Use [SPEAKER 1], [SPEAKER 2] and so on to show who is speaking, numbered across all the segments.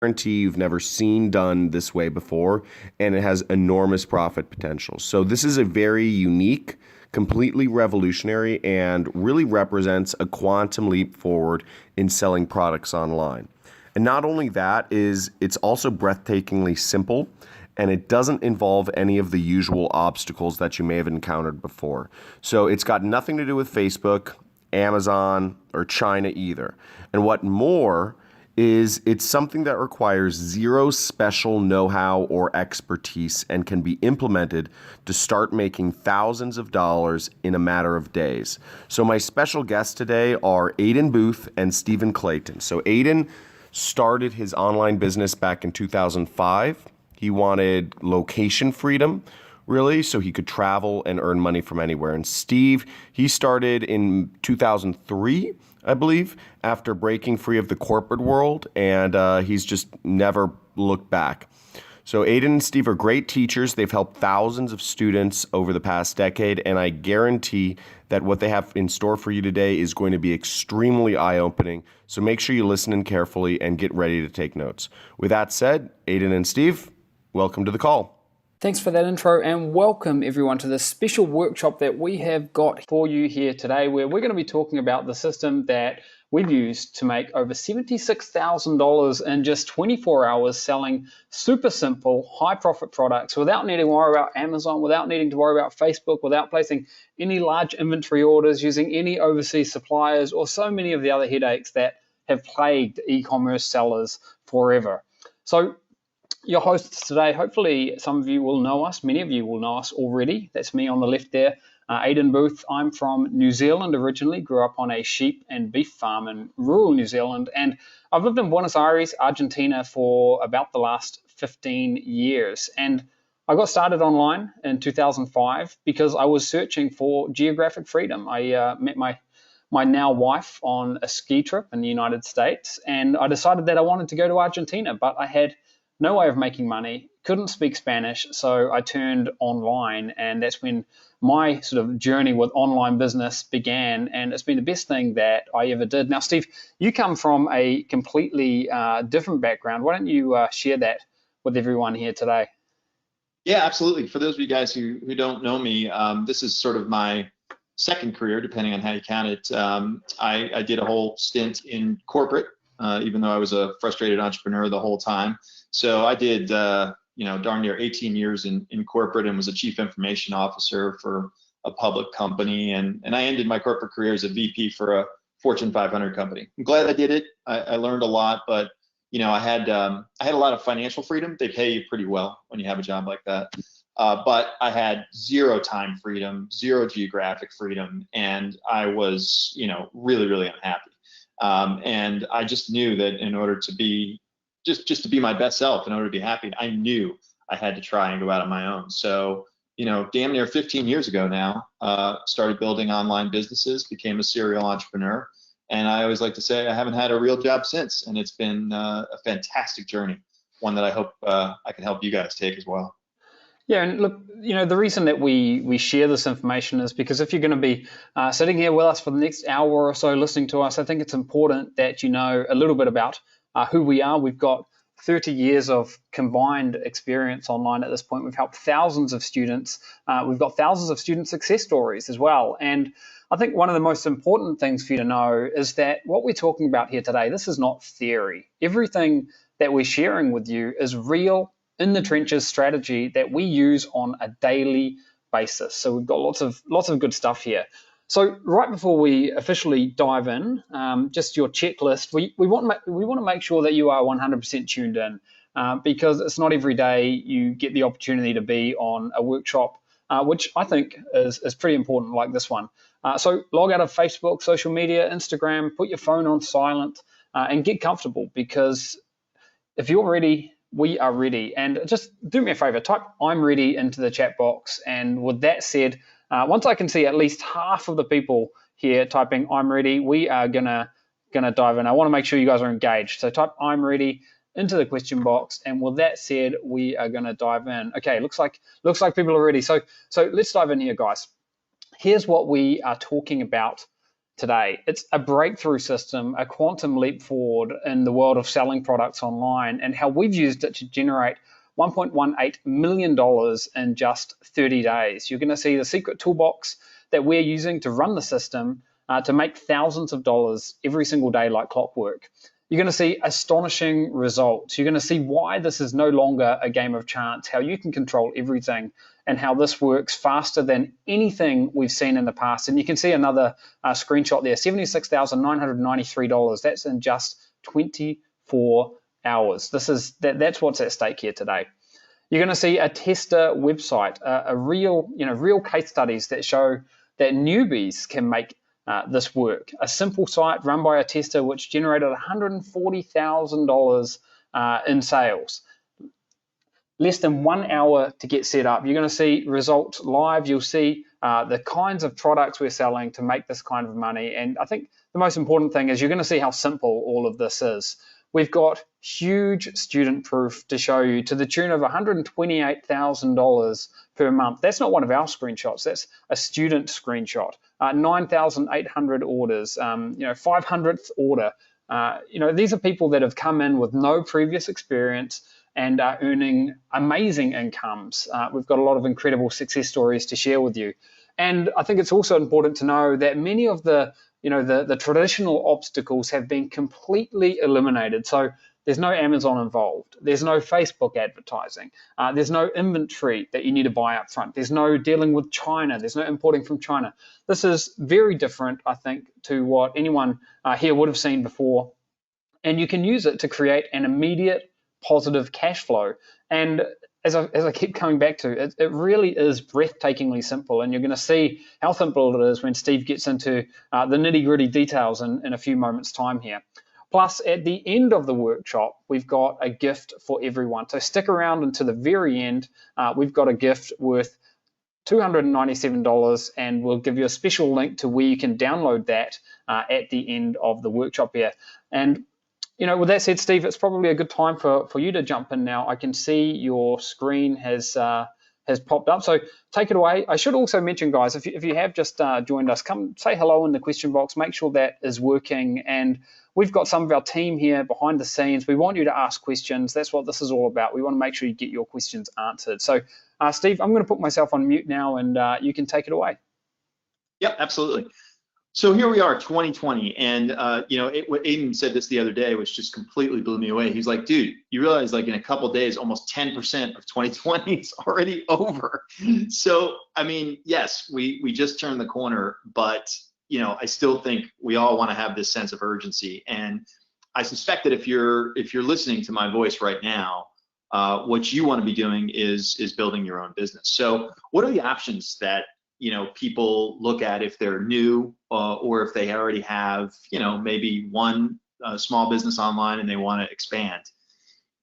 [SPEAKER 1] guarantee you've never seen done this way before, and it has enormous profit potential. So this is a very unique, completely revolutionary, and really represents a quantum leap forward in selling products online. And not only that, it's also breathtakingly simple, and it doesn't involve any of the usual obstacles that you may have encountered before. So it's got nothing to do with Facebook, Amazon, or China either. And what more is, it's something that requires zero special know-how or expertise and can be implemented to start making thousands of dollars in a matter of days. So my special guests today are Aiden Booth and Stephen Clayton. So Aiden started his online business back in 2005. He wanted location freedom, really, so he could travel and earn money from anywhere. And Steve, he started in 2003, I believe, after breaking free of the corporate world, and he's just never looked back. So Aiden and Steve are great teachers. They've helped thousands of students over the past decade, and I guarantee that what they have in store for you today is going to be extremely eye-opening. So make sure you listen in carefully and get ready to take notes. With that said, Aiden and Steve, welcome to the call.
[SPEAKER 2] Thanks for that intro, and welcome everyone to this special workshop that we have got for you here today, where we're going to be talking about the system that we've used to make over $76,000 in just 24 hours selling super simple, high profit products without needing to worry about Amazon, without needing to worry about Facebook, without placing any large inventory orders, using any overseas suppliers, or so many of the other headaches that have plagued e-commerce sellers forever. So your hosts today, hopefully some of you will know us, many of you will know us already. That's me on the left there, Aiden Booth. I'm from New Zealand originally, grew up on a sheep and beef farm in rural New Zealand, and I've lived in Buenos Aires, Argentina for about the last 15 years. And I got started online in 2005 because I was searching for geographic freedom. I met my now wife on a ski trip in the United States, and I decided that I wanted to go to Argentina, but I had no way of making money, couldn't speak Spanish, so I turned online, and that's when my sort of journey with online business began, and it's been the best thing that I ever did. Now, Steve, you come from a completely different background. Why don't you share that with everyone here today?
[SPEAKER 3] Yeah, absolutely. For those of you guys who don't know me, this is sort of my second career, depending on how you count it. I did a whole stint in corporate, even though I was a frustrated entrepreneur the whole time. So I did, darn near 18 years in corporate, and was a chief information officer for a public company. And I ended my corporate career as a VP for a Fortune 500 company. I'm glad I did it. I learned a lot, but I had a lot of financial freedom. They pay you pretty well when you have a job like that. But I had zero time freedom, zero geographic freedom, and I was, really, really unhappy. And I just knew that in order to be just to be my best self, in order to be happy, I knew I had to try and go out on my own. So, damn near 15 years ago now, started building online businesses, became a serial entrepreneur. And I always like to say I haven't had a real job since. And it's been a fantastic journey, one that I hope I can help you guys take as well.
[SPEAKER 2] Yeah, and look, the reason that we share this information is because if you're going to be sitting here with us for the next hour or so listening to us, I think it's important that you know a little bit about who we are. We've got 30 years of combined experience online at this point. We've helped thousands of students. We've got thousands of student success stories as well. And I think one of the most important things for you to know is that what we're talking about here today, this is not theory. Everything that we're sharing with you is real, in the trenches strategy that we use on a daily basis. So we've got lots of good stuff here. So right before we officially dive in, just your checklist, we want to make sure that you are 100% tuned in, because it's not every day you get the opportunity to be on a workshop, which I think is pretty important, like this one. So log out of Facebook, social media, Instagram, put your phone on silent, and get comfortable, because if you're ready, we are ready. And just do me a favor, type "I'm ready" into the chat box. And with that said, once I can see at least half of the people here typing "I'm ready," we are gonna dive in. I want to make sure you guys are engaged. So type "I'm ready" into the question box. And with that said, we are gonna dive in. Okay, looks like people are ready. So let's dive in here, guys. Here's what we are talking about today. It's a breakthrough system, a quantum leap forward in the world of selling products online, and how we've used it to generate $1.18 million in just 30 days. You're going to see the secret toolbox that we're using to run the system to make thousands of dollars every single day like clockwork. You're going to see astonishing results. You're going to see why this is no longer a game of chance, how you can control everything, and how this works faster than anything we've seen in the past. And you can see another screenshot there, $76,993. That's in just 24 hours. That's what's at stake here today. You're going to see a tester website, a real case studies that show that newbies can make this work. A simple site run by a tester which generated $140,000 in sales. Less than 1 hour to get set up. You're going to see results live. You'll see the kinds of products we're selling to make this kind of money. And I think the most important thing is you're going to see how simple all of this is. We've got huge student proof to show you to the tune of $128,000 per month. That's not one of our screenshots. That's a student screenshot. 9,800 orders, 500th order. These are people that have come in with no previous experience and are earning amazing incomes. We've got a lot of incredible success stories to share with you. And I think it's also important to know that many of the traditional obstacles have been completely eliminated. So there's no Amazon involved. There's no Facebook advertising. There's no inventory that you need to buy up front. There's no dealing with China. There's no importing from China. This is very different, I think, to what anyone here would have seen before. And you can use it to create an immediate positive cash flow. And as I keep coming back to, it really is breathtakingly simple, and you're going to see how simple it is when Steve gets into the nitty-gritty details in a few moments' time here. Plus, at the end of the workshop, we've got a gift for everyone. So stick around until the very end. We've got a gift worth $297, and we'll give you a special link to where you can download that at the end of the workshop here. And with that said, Steve, it's probably a good time for you to jump in now. I can see your screen has popped up, so take it away. I should also mention, guys, if you have just joined us, come say hello in the question box. Make sure that is working, and we've got some of our team here behind the scenes. We want you to ask questions. That's what this is all about. We want to make sure you get your questions answered. So, Steve, I'm going to put myself on mute now, and you can take it away.
[SPEAKER 3] Yep, absolutely. So here we are, 2020, and what Aiden said this the other day, which just completely blew me away. He's like, dude, you realize like in a couple of days, almost 10% of 2020 is already over. So, I mean, yes, we just turned the corner, but I still think we all want to have this sense of urgency. And I suspect that if you're listening to my voice right now, what you want to be doing is building your own business. So what are the options that people look at if they're new or if they already have, maybe one small business online and they want to expand?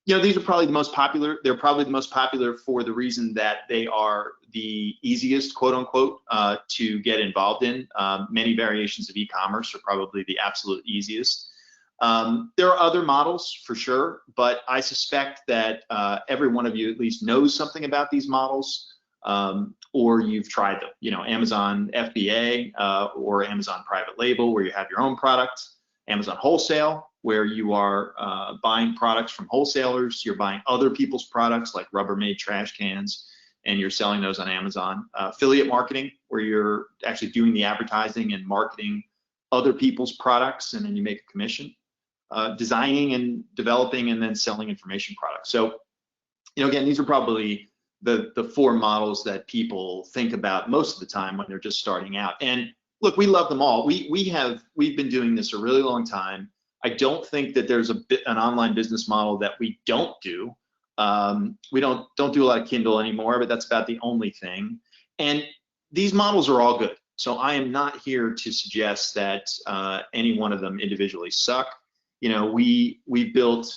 [SPEAKER 3] These are probably the most popular. They're probably the most popular for the reason that they are the easiest, quote unquote, to get involved in. Many variations of e-commerce are probably the absolute easiest. There are other models for sure, but I suspect that every one of you at least knows something about these models. Or you've tried them, Amazon FBA or Amazon private label, where you have your own product, Amazon wholesale, where you are buying products from wholesalers, you're buying other people's products like Rubbermaid trash cans, and you're selling those on Amazon. Affiliate marketing, where you're actually doing the advertising and marketing other people's products, and then you make a commission. Designing and developing and then selling information products. So, again, these are probably the four models that people think about most of the time when they're just starting out. And look, we love them all. We've been doing this a really long time. I don't think that there's an online business model that we don't do. We don't do a lot of Kindle anymore, but that's about the only thing. And these models are all good. So I am not here to suggest that any one of them individually suck. We built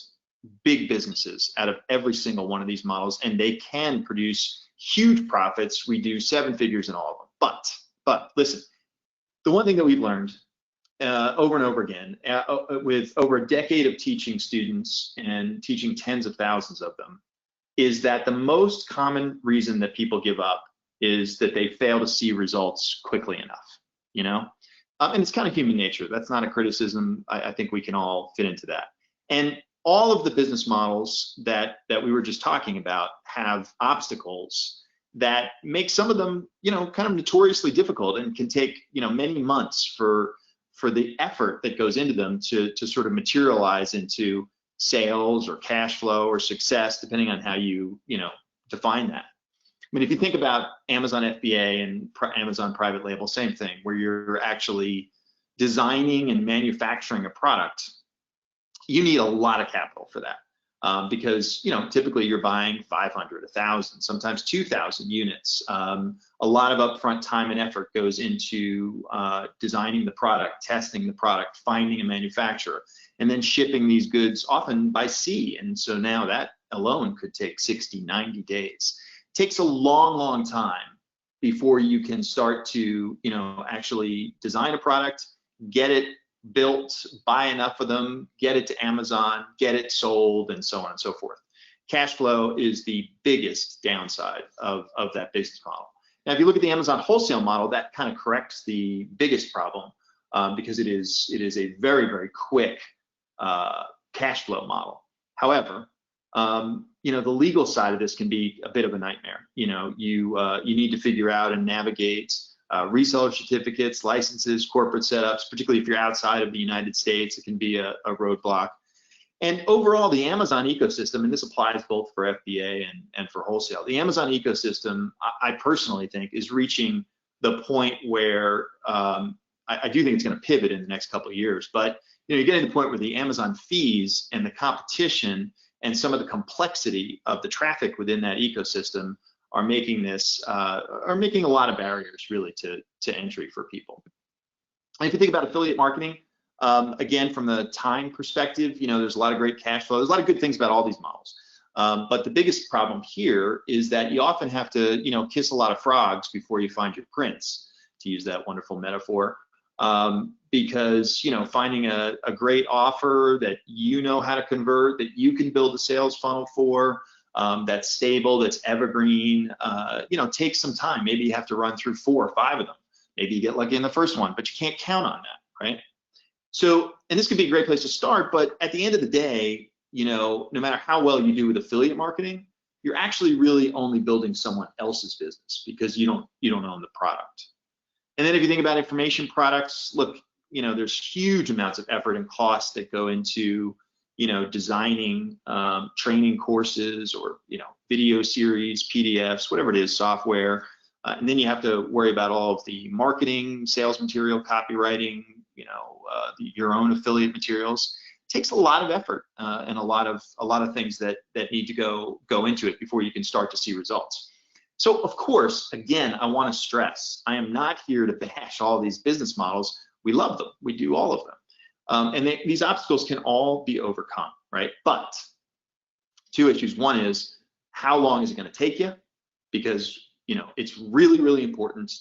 [SPEAKER 3] big businesses out of every single one of these models, and they can produce huge profits. We do 7 figures in all of them. But listen, the one thing that we've learned over and over again, with over a decade of teaching students and teaching tens of thousands of them, is that the most common reason that people give up is that they fail to see results quickly enough. And it's kind of human nature. That's not a criticism. I think we can all fit into that. And all of the business models that we were just talking about have obstacles that make some of them, kind of notoriously difficult, and can take, many months for the effort that goes into them to sort of materialize into sales or cash flow or success, depending on how you define that. I mean, if you think about Amazon FBA and Amazon private label, same thing, where you're actually designing and manufacturing a product, you need a lot of capital for that. Because typically you're buying 500, 1,000, sometimes 2,000 units. A lot of upfront time and effort goes into designing the product, testing the product, finding a manufacturer, and then shipping these goods often by sea. And so now that alone could take 60, 90 days. It takes a long time before you can start to actually design a product, get it built, buy enough of them, get it to Amazon, get it sold, and so on and so forth. Cash flow is the biggest downside of that business model. Now, if you look at the Amazon wholesale model, that kind of corrects the biggest problem, because it is a very, very quick cash flow model. However, the legal side of this can be a bit of a nightmare. You need to figure out and navigate reseller certificates, licenses, corporate setups, particularly if you're outside of the United States, it can be a roadblock. And overall, the Amazon ecosystem, and this applies both for FBA and for wholesale, the Amazon ecosystem, I personally think, is reaching the point where I do think it's going to pivot in the next couple of years. But you're getting to the point where the Amazon fees and the competition and some of the complexity of the traffic within that ecosystem are making this making a lot of barriers really to entry for people. And if you think about affiliate marketing, again, from the time perspective, there's a lot of great cash flow. There's a lot of good things about all these models. But the biggest problem here is that you often have to, kiss a lot of frogs before you find your prince, to use that wonderful metaphor. Because, finding a great offer that how to convert, that you can build a sales funnel for, that's stable, that's evergreen, takes some time. Maybe you have to run through 4 or 5 of them. Maybe you get lucky in the first one, but you can't count on that, right? So, and this could be a great place to start, but at the end of the day, no matter how well you do with affiliate marketing, you're actually really only building someone else's business, because you don't own the product. And then if you think about information products, look, there's huge amounts of effort and cost that go into designing training courses or video series, PDFs, whatever it is, software, and then you have to worry about all of the marketing, sales material, copywriting, your own affiliate materials. It takes a lot of effort and a lot of things that need to go into it before you can start to see results. So of course, again, I want to stress, I am not here to bash all these business models. We love them. We do all of them. And these obstacles can all be overcome, right? But 2 issues. One is, how long is it going to take you? Because, it's really, really important.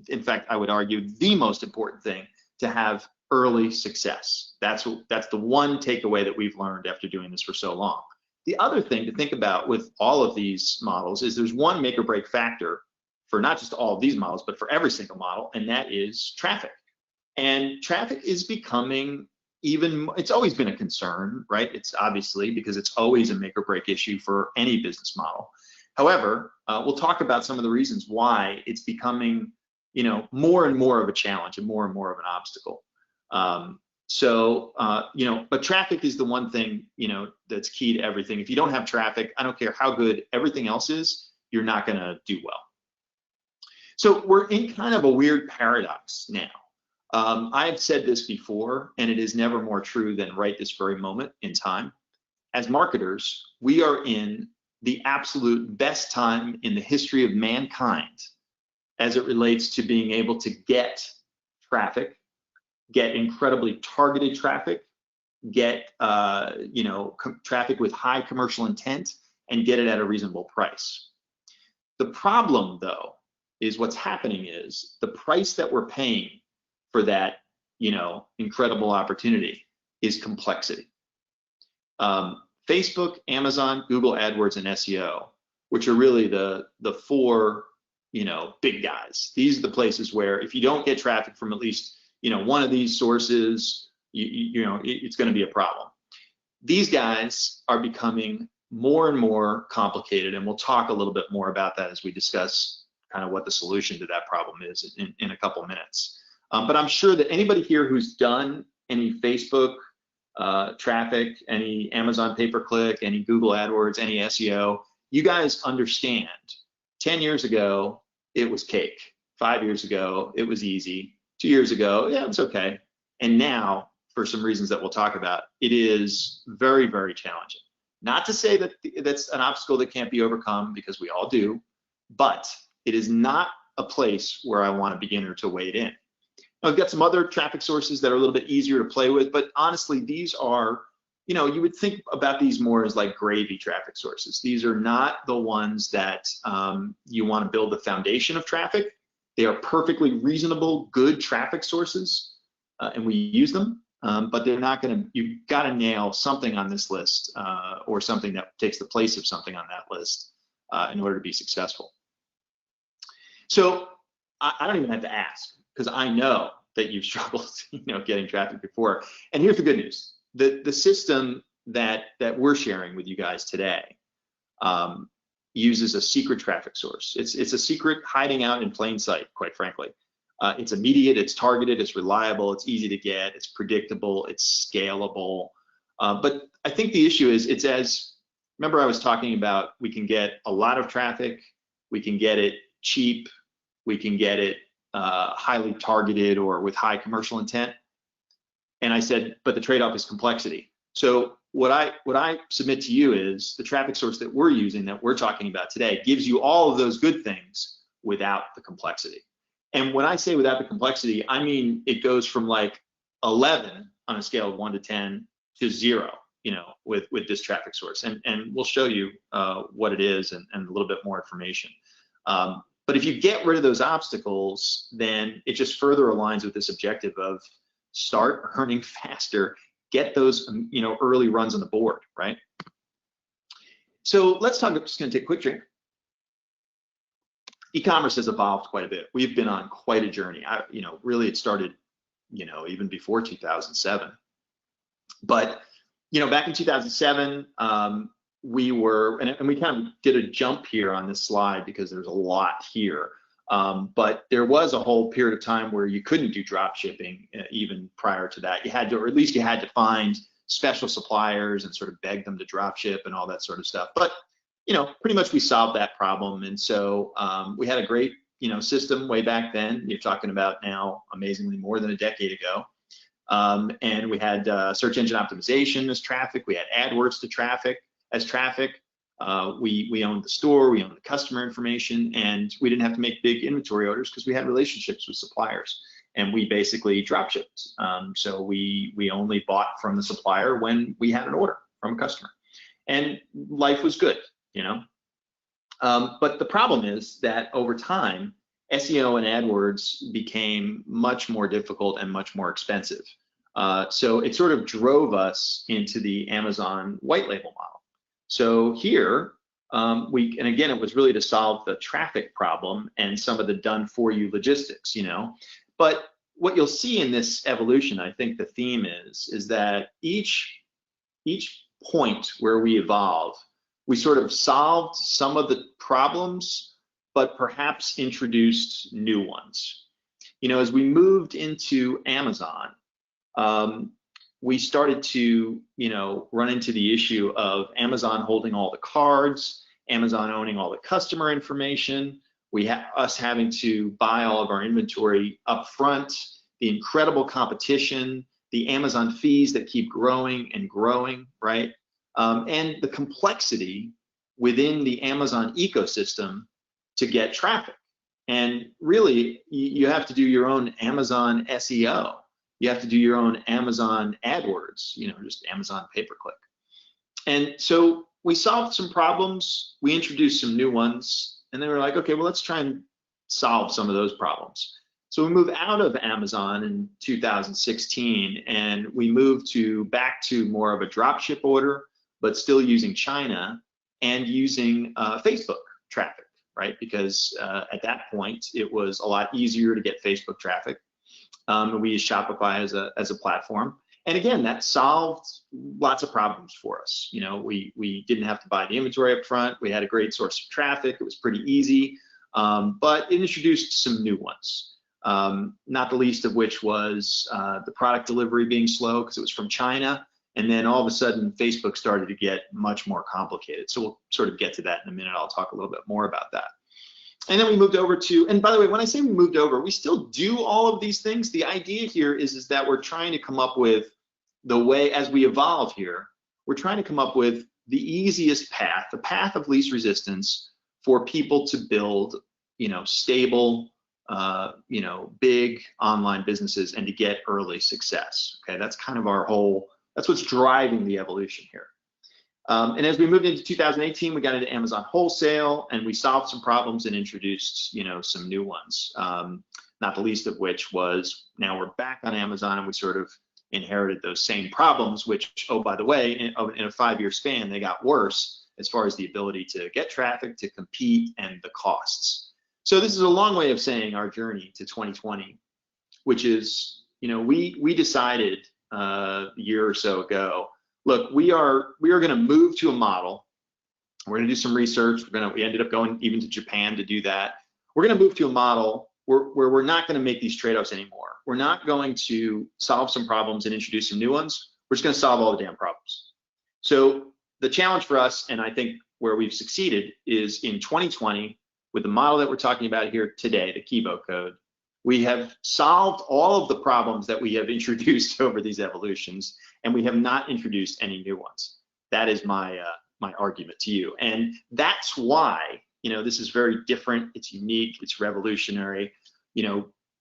[SPEAKER 3] In fact, I would argue the most important thing to have early success. That's the one takeaway that we've learned after doing this for so long. The other thing to think about with all of these models is there's one make or break factor for not just all of these models, but for every single model, and that is traffic. And traffic is becoming it's always been a concern, right? It's obviously, because it's always a make or break issue for any business model. However, we'll talk about some of the reasons why it's becoming, more and more of a challenge and more of an obstacle. But traffic is the one thing, that's key to everything. If you don't have traffic, I don't care how good everything else is, you're not going to do well. So we're in kind of a weird paradox now. I've said this before, and it is never more true than right this very moment in time. As marketers, we are in the absolute best time in the history of mankind as it relates to being able to get traffic, get incredibly targeted traffic, get traffic with high commercial intent, and get it at a reasonable price. The problem, though, is what's happening is the price that we're paying for that, incredible opportunity is complexity. Facebook, Amazon, Google AdWords, and SEO, which are really the 4, big guys. These are the places where if you don't get traffic from at least, one of these sources, it's going to be a problem. These guys are becoming more and more complicated, and we'll talk a little bit more about that as we discuss kind of what the solution to that problem is in a couple of minutes. But I'm sure that anybody here who's done any Facebook traffic, any Amazon pay-per-click, any Google AdWords, any SEO, you guys understand 10 years ago, it was cake. 5 years ago, it was easy. 2 years ago, yeah, it's okay. And now, for some reasons that we'll talk about, it is very, very challenging. Not to say that that's an obstacle that can't be overcome, because we all do, but it is not a place where I want a beginner to wade in. Now, I've got some other traffic sources that are a little bit easier to play with, but honestly, these are, you would think about these more as like gravy traffic sources. These are not the ones that you want to build the foundation of traffic. They are perfectly reasonable, good traffic sources, and we use them, but they're not going to, you've got to nail something on this list or something that takes the place of something on that list in order to be successful. So I don't even have to ask, because I know that you've struggled, getting traffic before. And here's the good news: the system that we're sharing with you guys today uses a secret traffic source. It's a secret hiding out in plain sight, quite frankly. It's immediate, it's targeted, it's reliable, it's easy to get, it's predictable, it's scalable. But I think the issue is, remember I was talking about, we can get a lot of traffic, we can get it cheap, we can get it highly targeted or with high commercial intent. And I said, but the trade-off is complexity. So what I submit to you is the traffic source that we're using, that we're talking about today, gives you all of those good things without the complexity. And when I say without the complexity, I mean it goes from like 11 on a scale of 1 to 10 to 0, with this traffic source. And we'll show you what it is and a little bit more information. But if you get rid of those obstacles, then it just further aligns with this objective of start earning faster, get those early runs on the board, right? So let's talk. I'm just going to take a quick drink. E-commerce has evolved quite a bit. We've been on quite a journey. Really it started, even before 2007. But back in 2007, we were, and we kind of did a jump here on this slide because there's a lot here. But there was a whole period of time where you couldn't do drop shipping even prior to that. You had to, or at least you had to find special suppliers and sort of beg them to drop ship and all that sort of stuff. But, pretty much we solved that problem. And so we had a great, system way back then. You're talking about now, amazingly, more than a decade ago. And we had search engine optimization as traffic. We had AdWords as traffic. We owned the store, we owned the customer information, and we didn't have to make big inventory orders because we had relationships with suppliers, and we basically drop shipped. So we only bought from the supplier when we had an order from a customer, and life was good, But the problem is that over time, SEO and AdWords became much more difficult and much more expensive. So it sort of drove us into the Amazon white label model. So here, and again, it was really to solve the traffic problem and some of the done for you logistics, But what you'll see in this evolution, I think the theme is that each point where we evolve, we sort of solved some of the problems, but perhaps introduced new ones. As we moved into Amazon, we started to, run into the issue of Amazon holding all the cards, Amazon owning all the customer information, us having to buy all of our inventory up front, the incredible competition, the Amazon fees that keep growing and growing, right? And the complexity within the Amazon ecosystem to get traffic. And really, you have to do your own Amazon SEO. You have to do your own Amazon AdWords, just Amazon pay-per-click. And so we solved some problems, we introduced some new ones, and then we're like, okay, well, let's try and solve some of those problems. So we moved out of Amazon in 2016, and we moved back to more of a dropship order, but still using China and using Facebook traffic, right? Because at that point, it was a lot easier to get Facebook traffic. And we use Shopify as a platform. And again, that solved lots of problems for us. You know, we didn't have to buy the inventory up front. We had a great source of traffic. It was pretty easy, but it introduced some new ones. Not the least of which was the product delivery being slow because it was from China. And then all of a sudden, Facebook started to get much more complicated. So we'll sort of get to that in a minute. I'll talk a little bit more about that. And then we moved over to, and by the way, when I say we moved over, we still do all of these things. The idea here is that we're trying to come up with the way, as we evolve here, we're trying to come up with the easiest path, the path of least resistance for people to build, you know, stable, you know, big online businesses and to get early success. Okay, that's kind of our whole, that's what's driving the evolution here. And as we moved into 2018, we got into Amazon wholesale, and we solved some problems and introduced, you know, some new ones. Not the least of which was now we're back on Amazon, and we sort of inherited those same problems, which, oh, by the way, in a 5-year span, they got worse as far as the ability to get traffic, to compete, and the costs. So this is a long way of saying our journey to 2020, which is, you know, we decided a year or so ago, look, we are going to move to a model. We're going to do some research. We ended up going even to Japan to do that. We're going to move to a model where we're not going to make these trade-offs anymore. We're not going to solve some problems and introduce some new ones. We're just going to solve all the damn problems. So the challenge for us, and I think where we've succeeded, is in 2020, with the model that we're talking about here today, the Kibo code, we have solved all of the problems that we have introduced over these evolutions, and we have not introduced any new ones. That is my my argument to you, and that's why, you know, this is very different. It's unique. It's revolutionary. You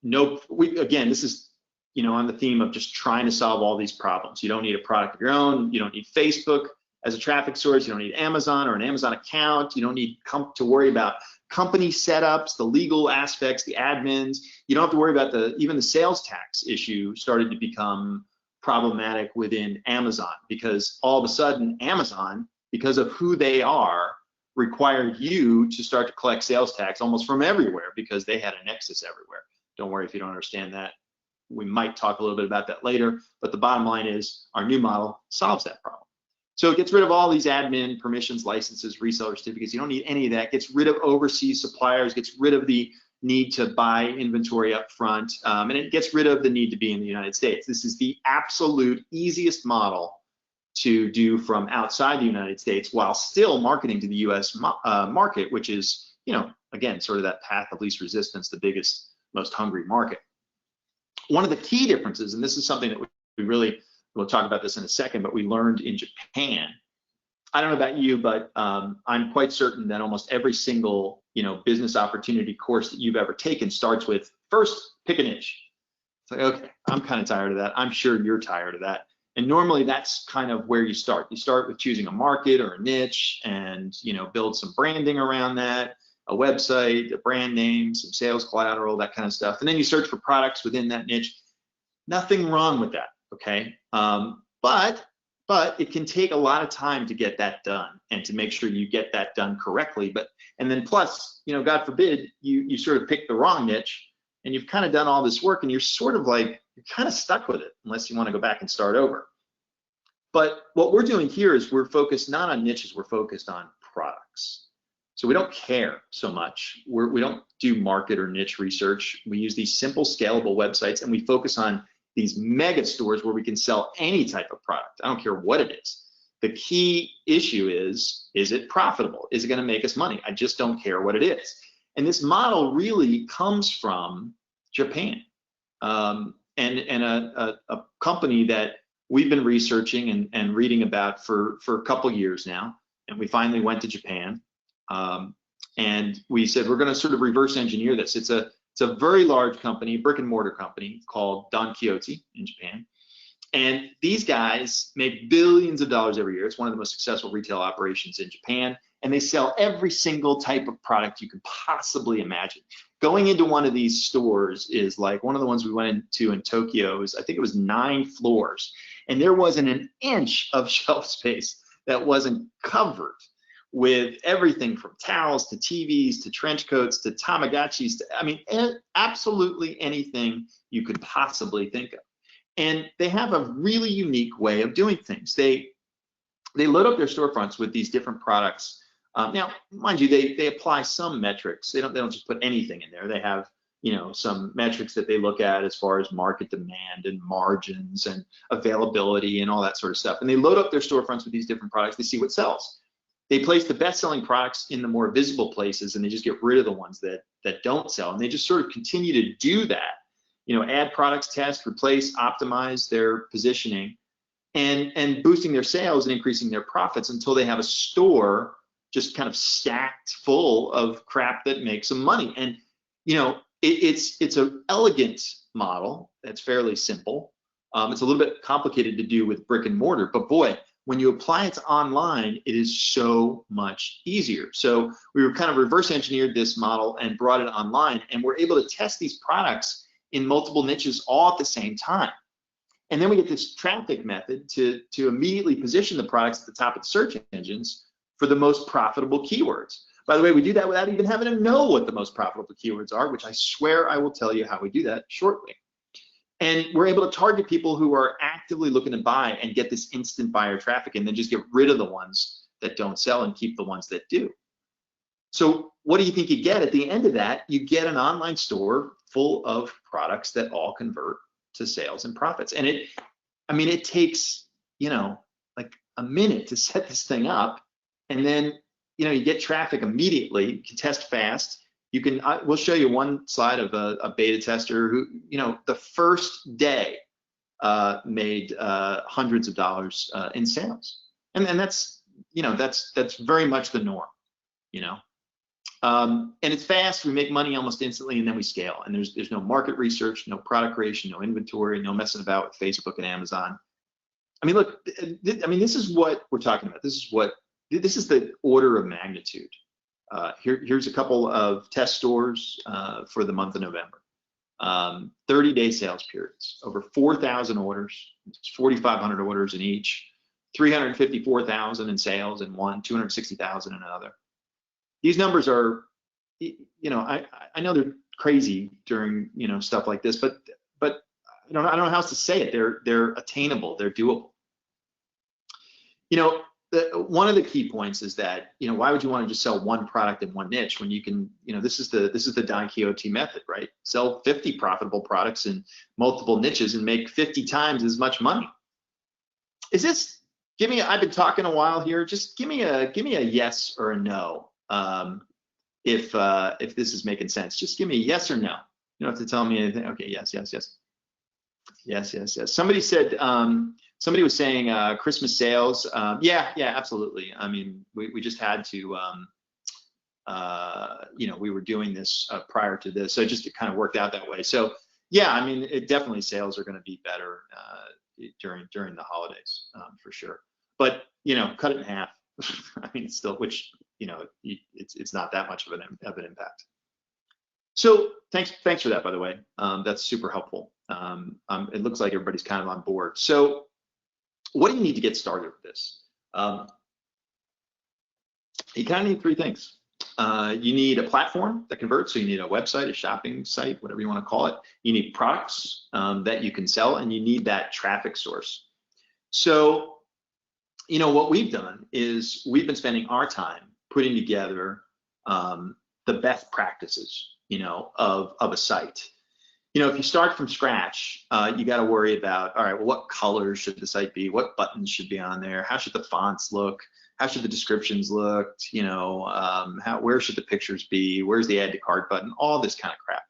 [SPEAKER 3] know, again, this is, you know, on the theme of just trying to solve all these problems. You don't need a product of your own. You don't need Facebook as a traffic source. You don't need Amazon or an Amazon account. You don't need to worry about company setups, the legal aspects, the admins. You don't have to worry about even the sales tax issue started to become problematic within Amazon, because all of a sudden Amazon, because of who they are, required you to start to collect sales tax almost from everywhere because they had a nexus everywhere. Don't worry if you don't understand that. We might talk a little bit about that later, but the bottom line is our new model solves that problem. So it gets rid of all these admin permissions, licenses, reseller certificates. You don't need any of that. Gets rid of overseas suppliers, gets rid of the need to buy inventory up front, and it gets rid of the need to be in the United States. This is the absolute easiest model to do from outside the United States while still marketing to the US market, which is, you know, again, sort of that path of least resistance, the biggest, most hungry market. One of the key differences, and this is something that we really, we'll talk about this in a second, but we learned in Japan. I don't know about you, but I'm quite certain that almost every single, you know, business opportunity course that you've ever taken starts with, first, pick a niche. It's like, okay, I'm kind of tired of that. I'm sure you're tired of that. And normally that's kind of where you start. You start with choosing a market or a niche and, you know, build some branding around that, a website, a brand name, some sales collateral, that kind of stuff. And then you search for products within that niche. Nothing wrong with that, okay? But it can take a lot of time to get that done and to make sure you get that done correctly. And then plus, you know, God forbid, you sort of pick the wrong niche and you've kind of done all this work and you're sort of like, you're kind of stuck with it unless you want to go back and start over. But what we're doing here is we're focused not on niches, we're focused on products. So we don't care so much. We don't do market or niche research. We use these simple scalable websites and we focus on these mega stores where we can sell any type of product. I don't care what it is. The key issue is it profitable? Is it going to make us money? I just don't care what it is. And this model really comes from Japan. And a company that we've been researching and reading about for a couple years now. And we finally went to Japan. And we said, we're going to sort of reverse engineer this. It's a very large company, brick and mortar company called Don Quixote in Japan. And these guys make billions of dollars every year. It's one of the most successful retail operations in Japan. And they sell every single type of product you can possibly imagine. Going into one of these stores is like one of the ones we went into in Tokyo. I think it was 9 floors. And there wasn't an inch of shelf space that wasn't covered with everything from towels to TVs to trench coats to Tamagotchis to, I mean, absolutely anything you could possibly think of. And they have a really unique way of doing things. They load up their storefronts with these different products. Now, mind you, they apply some metrics. They don't just put anything in there. They have, you know, some metrics that they look at as far as market demand and margins and availability and all that sort of stuff. And they load up their storefronts with these different products. They see what sells. They place the best-selling products in the more visible places, and they just get rid of the ones that don't sell. And they just sort of continue to do that. You know, add products, test, replace, optimize their positioning, and boosting their sales and increasing their profits until they have a store just kind of stacked full of crap that makes them money. And you know, it's an elegant model that's fairly simple. It's a little bit complicated to do with brick and mortar, but boy, when you apply it to online, it is so much easier. So we were kind of reverse engineered this model and brought it online, and we're able to test these products in multiple niches all at the same time. And then we get this traffic method to immediately position the products at the top of the search engines for the most profitable keywords. By the way, we do that without even having to know what the most profitable keywords are, which I swear I will tell you how we do that shortly. And we're able to target people who are actively looking to buy and get this instant buyer traffic, and then just get rid of the ones that don't sell and keep the ones that do. So what do you think you get at the end of that? You get an online store full of products that all convert to sales and profits. And it takes, you know, like a minute to set this thing up, and then, you know, you get traffic immediately. You can test fast. You can, we'll show you one slide of a beta tester who, you know, the first day made hundreds of dollars in sales. And that's, you know, that's very much the norm, you know. And it's fast. We make money almost instantly, and then we scale. And there's no market research, no product creation, no inventory, no messing about with Facebook and Amazon. I mean, look, this is what we're talking about. This is the order of magnitude. Here's a couple of test stores for the month of November. 30-day sales periods, over 4,000 orders, 4,500 orders in each, 354,000 in sales in one, 260,000 in another. These numbers are, you know, I know they're crazy during, you know, stuff like this, but I don't know how else to say it. They're attainable, they're doable. You know, one of the key points is that, you know, why would you want to just sell one product in one niche when you can, you know, this is the Don Quixote method, right? Sell 50 profitable products in multiple niches and make 50 times as much money. Is this, I've been talking a while here, just give me a yes or a no. If this is making sense, just give me a yes or no. You don't have to tell me anything. Okay, yes. Somebody said, somebody was saying Christmas sales. Yeah, absolutely. I mean, we just had to, you know, we were doing this prior to this, so it just kind of worked out that way. So yeah, I mean, definitely sales are going to be better during the holidays for sure. But you know, cut it in half. I mean, still, which, you know, it's not that much of an impact. So thanks for that, by the way. That's super helpful. It looks like everybody's kind of on board. So what do you need to get started with this? You kind of need three things. You need a platform that converts, so you need a website, a shopping site, whatever you want to call it. You need products that you can sell, and you need that traffic source. So, you know, what we've done is we've been spending our time putting together the best practices, you know, of a site. You know, if you start from scratch, you got to worry about, all right, well, what colors should the site be? What buttons should be on there? How should the fonts look? How should the descriptions look? You know, where should the pictures be? Where's the add to cart button? All this kind of crap.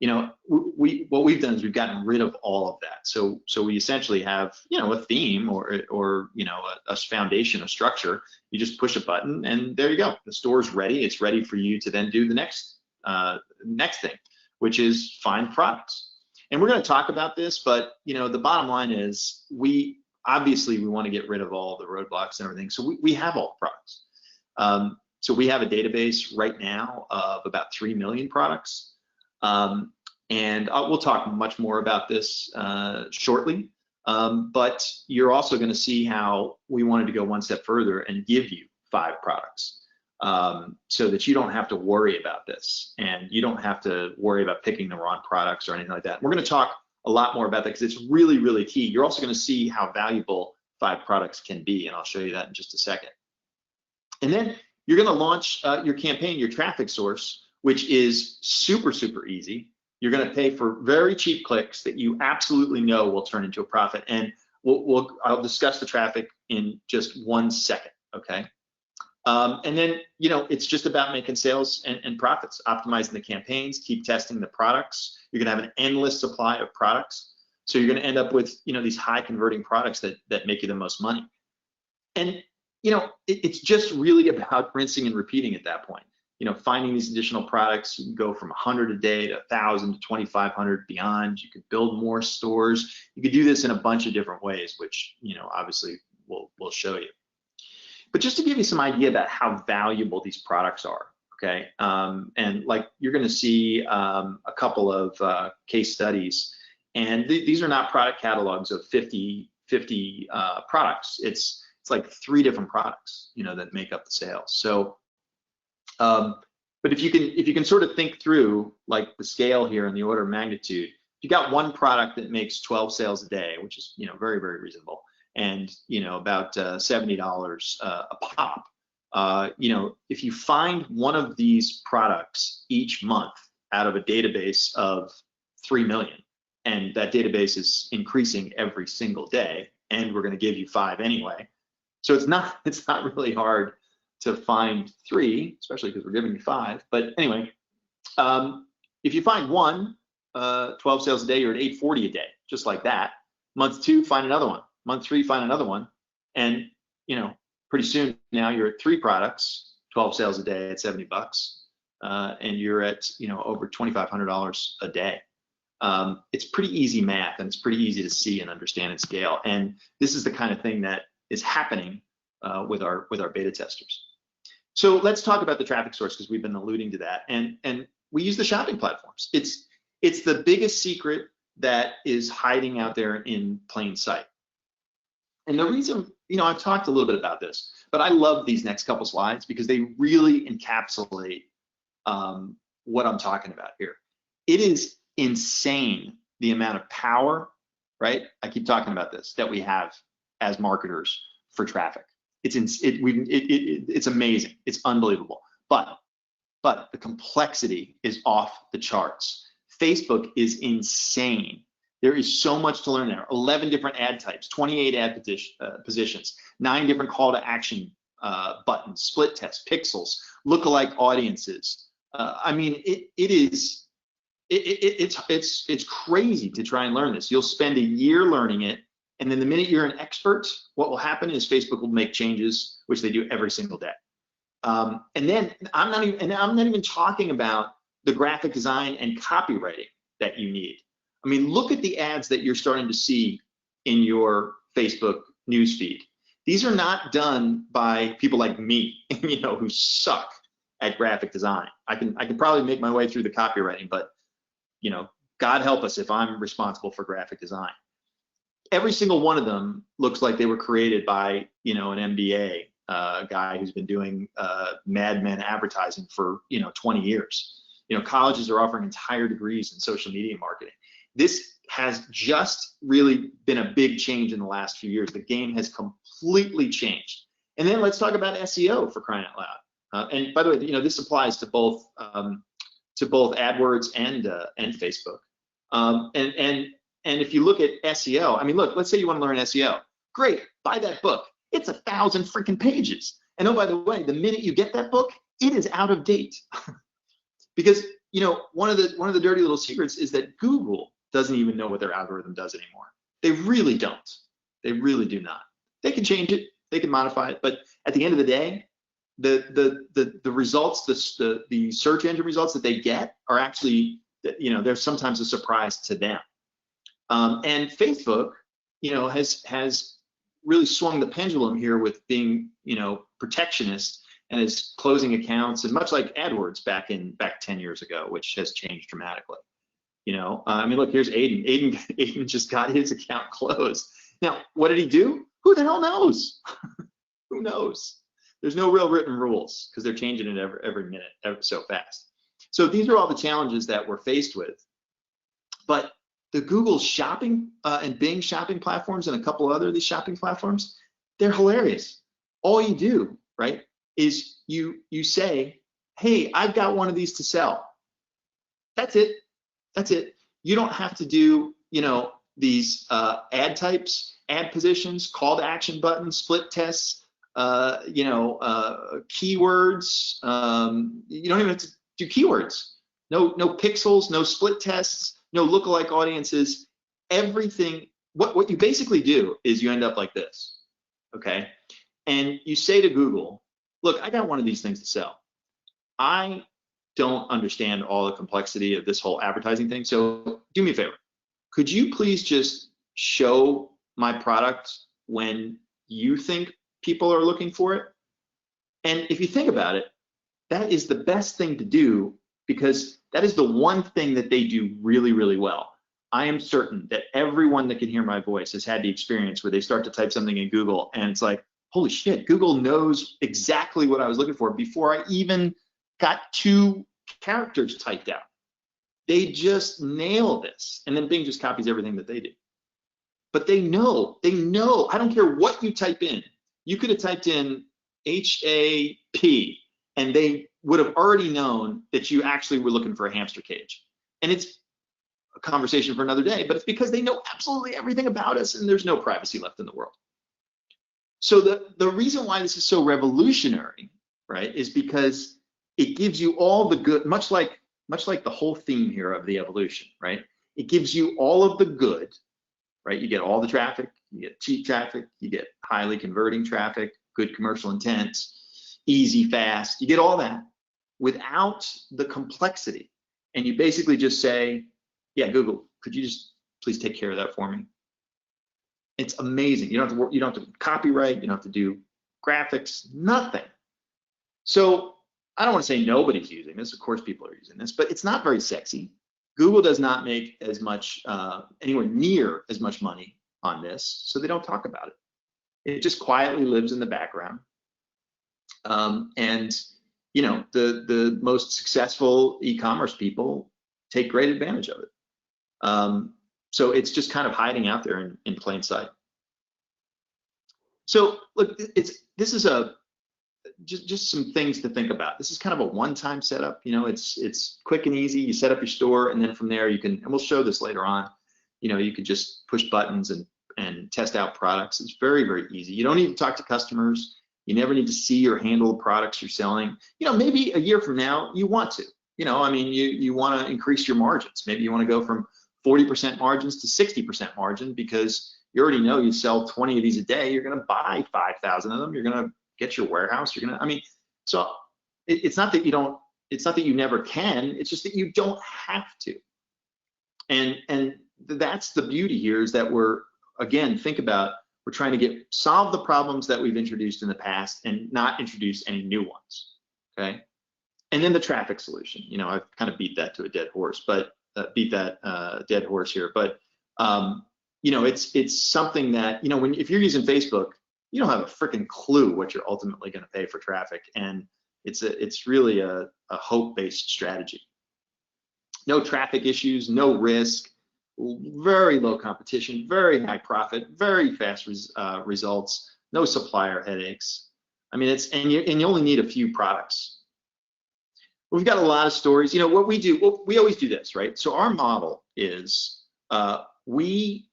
[SPEAKER 3] You know, what we've done is we've gotten rid of all of that. So we essentially have, you know, a theme or you know, a foundation, a structure. You just push a button and there you go. The store's ready. It's ready for you to then do the next thing, which is find products. And we're going to talk about this, but you know, the bottom line is we want to get rid of all the roadblocks and everything. So we have all the products. So we have a database right now of about 3 million products. And we'll talk much more about this shortly, but you're also going to see how we wanted to go one step further and give you 5 products, so that you don't have to worry about this, and you don't have to worry about picking the wrong products or anything like that. We're going to talk a lot more about that because it's really, really key. You're also going to see how valuable 5 products can be, and I'll show you that in just a second. And then you're going to launch your campaign, your traffic source, which is super, super easy. You're going to pay for very cheap clicks that you absolutely know will turn into a profit. And I'll discuss the traffic in just 1 second, okay? And then, it's just about making sales and profits, optimizing the campaigns, keep testing the products. You're going to have an endless supply of products. So you're going to end up with, these high converting products that make you the most money. And, it's just really about rinsing and repeating at that point. Finding these additional products. You can go from 100 a day to 1,000 to 2,500 beyond. You could build more stores. You could do this in a bunch of different ways, which, obviously we'll show you. But just to give you some idea about how valuable these products are, okay? And like you're going to see a couple of case studies, and these are not product catalogs of 50 products. It's like 3 different products, that make up the sales. So, but if you can sort of think through like the scale here and the order of magnitude, you got one product that makes 12 sales a day, which is very, very reasonable, and about $70 a pop. If you find one of these products each month out of a database of 3 million, and that database is increasing every single day, and we're going to give you 5 anyway, so it's not really hard to find 3, especially because we're giving you 5. But anyway, if you find one, 12 sales a day, you're at 840 a day, just like that. Month 2, find another one. Month 3, find another one. And, pretty soon now you're at 3 products, 12 sales a day at $70, and you're at, over $2,500 a day. It's pretty easy math, and it's pretty easy to see and understand and scale. And this is the kind of thing that is happening with our beta testers. So let's talk about the traffic source, because we've been alluding to that. And we use the shopping platforms. It's the biggest secret that is hiding out there in plain sight. And the reason, I've talked a little bit about this, but I love these next couple slides because they really encapsulate what I'm talking about here. It is insane the amount of power, right? I keep talking about this, that we have as marketers for traffic. It's amazing. It's unbelievable. But the complexity is off the charts. Facebook is insane. There is so much to learn there. 11 different ad types, 28 ad positions, 9 different call to action buttons, split tests, pixels, lookalike audiences. I mean, it's crazy to try and learn this. You'll spend a year learning it, and then the minute you're an expert, what will happen is Facebook will make changes, which they do every single day. And then I'm not even talking about the graphic design and copywriting that you need. I mean, look at the ads that you're starting to see in your Facebook newsfeed. These are not done by people like me, who suck at graphic design. I can probably make my way through the copywriting, but God help us if I'm responsible for graphic design. Every single one of them looks like they were created by, an MBA guy who's been doing Mad Men advertising for, 20 years. Colleges are offering entire degrees in social media marketing. This has just really been a big change in the last few years. The game has completely changed. And then let's talk about SEO, for crying out loud. And by the way, this applies to both AdWords and Facebook. And if you look at SEO, I mean, look, let's say you want to learn SEO. Great, buy that book. It's 1,000 freaking pages. And oh, by the way, the minute you get that book, it is out of date. Because one of the dirty little secrets is that Google doesn't even know what their algorithm does anymore. They really don't. They really do not. They can change it, they can modify it, but at the end of the day, the results, the search engine results that they get are actually, they're sometimes a surprise to them. And Facebook, has really swung the pendulum here with being, protectionist, and is closing accounts, and much like AdWords back 10 years ago, which has changed dramatically. I mean, look, here's Aiden. Aiden just got his account closed. Now, what did he do? Who the hell knows? Who knows? There's no real written rules because they're changing it every minute, so fast. So these are all the challenges that we're faced with. But the Google shopping and Bing shopping platforms and a couple other of these shopping platforms, they're hilarious. All you do, right, is you say, hey, I've got one of these to sell. That's it. That's it. You don't have to do, these ad types, ad positions, call to action buttons, split tests, keywords. You don't even have to do keywords. No pixels, no split tests, no lookalike audiences. Everything. What you basically do is you end up like this, okay? And you say to Google, look, I got one of these things to sell. I don't understand all the complexity of this whole advertising thing. So do me a favor. Could you please just show my product when you think people are looking for it? And if you think about it, that is the best thing to do because that is the one thing that they do really, really well. I am certain that everyone that can hear my voice has had the experience where they start to type something in Google and it's like, holy shit, Google knows exactly what I was looking for before I even got 2 characters typed out. They just nail this. And then Bing just copies everything that they do. But they know, I don't care what you type in. You could have typed in HAP and they would have already known that you actually were looking for a hamster cage. And it's a conversation for another day, but it's because they know absolutely everything about us and there's no privacy left in the world. So the reason why this is so revolutionary, right, is because it gives you all the good, much like the whole theme here of the evolution, right? It gives you all of the good, right? You get all the traffic, you get cheap traffic, you get highly converting traffic, good commercial intent, easy, fast, you get all that without the complexity. And you basically just say, yeah, Google, could you just please take care of that for me? It's amazing. You don't have to work, you don't have to copyright, you don't have to do graphics, nothing. So I don't want to say nobody's using this. Of course, people are using this, but it's not very sexy. Google does not make as much, anywhere near as much money on this, so they don't talk about it. It just quietly lives in the background. And the most successful e-commerce people take great advantage of it. So it's just kind of hiding out there in plain sight. So look, this is just some things to think about. This is kind of a one-time setup. It's quick and easy. You set up your store, and then from there you can, and we'll show this later on. You could just push buttons and test out products. It's very, very easy. You don't need to talk to customers. You never need to see or handle the products you're selling. Maybe a year from now you want to. You want to increase your margins. Maybe you want to go from 40% margins to 60% margin because you already know you sell 20 of these a day. You're going to buy 5,000 of them. You're going to get your warehouse. So it's not that you don't, it's not that you never can, it's just that you don't have to. And that's the beauty here, is that we're trying to solve the problems that we've introduced in the past and not introduce any new ones, okay? And then the traffic solution, I've kind of beat that to a dead horse, but dead horse here. But it's something that, if you're using Facebook, you don't have a freaking clue what you're ultimately going to pay for traffic, and it's really a hope-based strategy. No traffic issues, no risk, very low competition, very high profit, very fast results, no supplier headaches. And you only need a few products. We've got a lot of stories. What we do, we always do this, right? So our model is we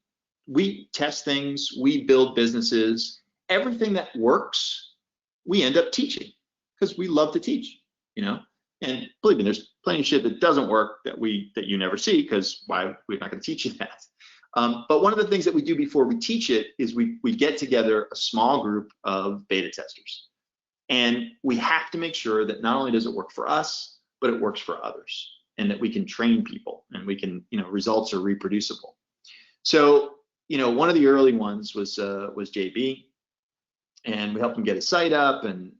[SPEAKER 3] test things, we build businesses. Everything that works, we end up teaching because we love to teach, And believe me, there's plenty of shit that doesn't work that you never see, because why, we're not going to teach you that. But one of the things that we do before we teach it is we get together a small group of beta testers. And we have to make sure that not only does it work for us, but it works for others, and that we can train people and we can, results are reproducible. So, one of the early ones was JB, and we helped him get his site up and,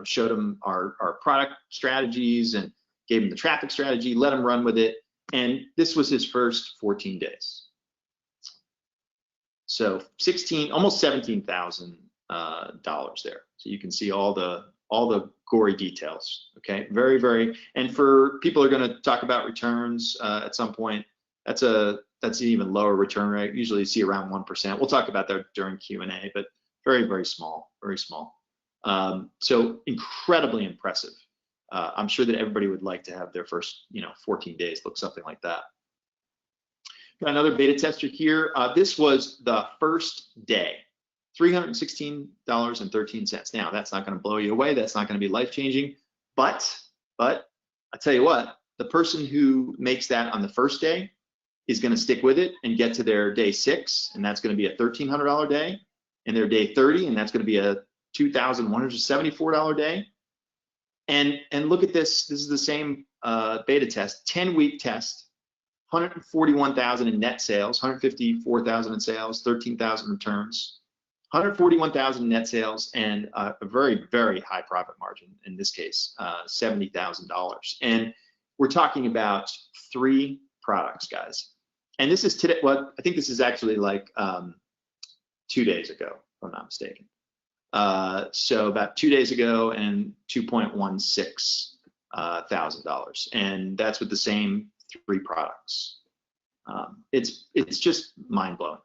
[SPEAKER 3] showed him our product strategies and gave him the traffic strategy, let him run with it. And this was his first 14 days. So almost 17,000 dollars there. So you can see all the gory details. Okay, very, very. And for people who are going to talk about returns at some point, that's an even lower return rate. Usually you see around 1%. We'll talk about that during Q&A, but very, very small, very small. So incredibly impressive. I'm sure that everybody would like to have their first 14 days look something like that. Got another beta tester here. This was the first day, $316.13. Now, that's not going to blow you away. That's not going to be life-changing. But I tell you what, the person who makes that on the first day is going to stick with it and get to their day 6, and that's going to be a $1,300 day, and their day 30, and that's going to be a $2,174 day. And look at this. This is the same beta test, 10-week test. 141,000 in net sales, 154,000 in sales, 13,000 returns, 141,000 in net sales, and a very, very high profit margin, in this case, $70,000. And we're talking about 3 products, guys. And this is today, well, I think this is actually like 2 days ago, if I'm not mistaken. So about 2 days ago, and $2,16000. And that's with the same 3 products. It's just mind blowing.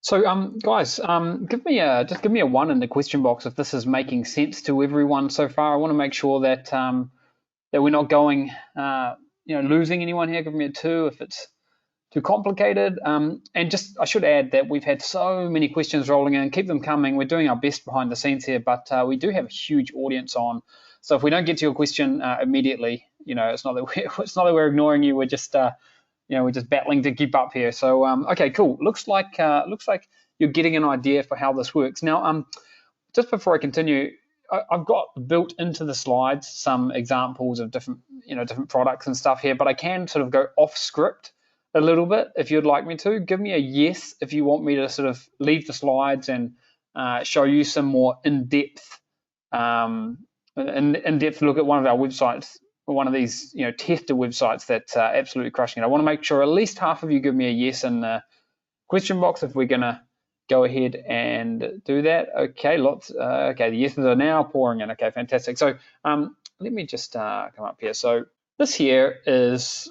[SPEAKER 2] So guys, give me a 1 in the question box if this is making sense to everyone so far. I want to make sure that that we're not going losing anyone here. Give me a 2 if it's too complicated. And just I should add that we've had so many questions rolling in. Keep them coming. We're doing our best behind the scenes here, but we do have a huge audience on. So if we don't get to your question immediately, it's not that we're ignoring you. We're just we're just battling to keep up here. So okay, cool. Looks like you're getting an idea for how this works. Now, just before I continue, I've got built into the slides some examples of different products and stuff here, but I can sort of go off script a little bit if you'd like me to. Give me a yes if you want me to sort of leave the slides and show you some more in-depth look at one of our websites, one of these tester websites that's absolutely crushing it. I want to make sure at least half of you give me a yes in the question box if we're going to go ahead and do that. Okay, lots. Okay, the yeses are now pouring in. Okay, fantastic. So let me just come up here. So this here is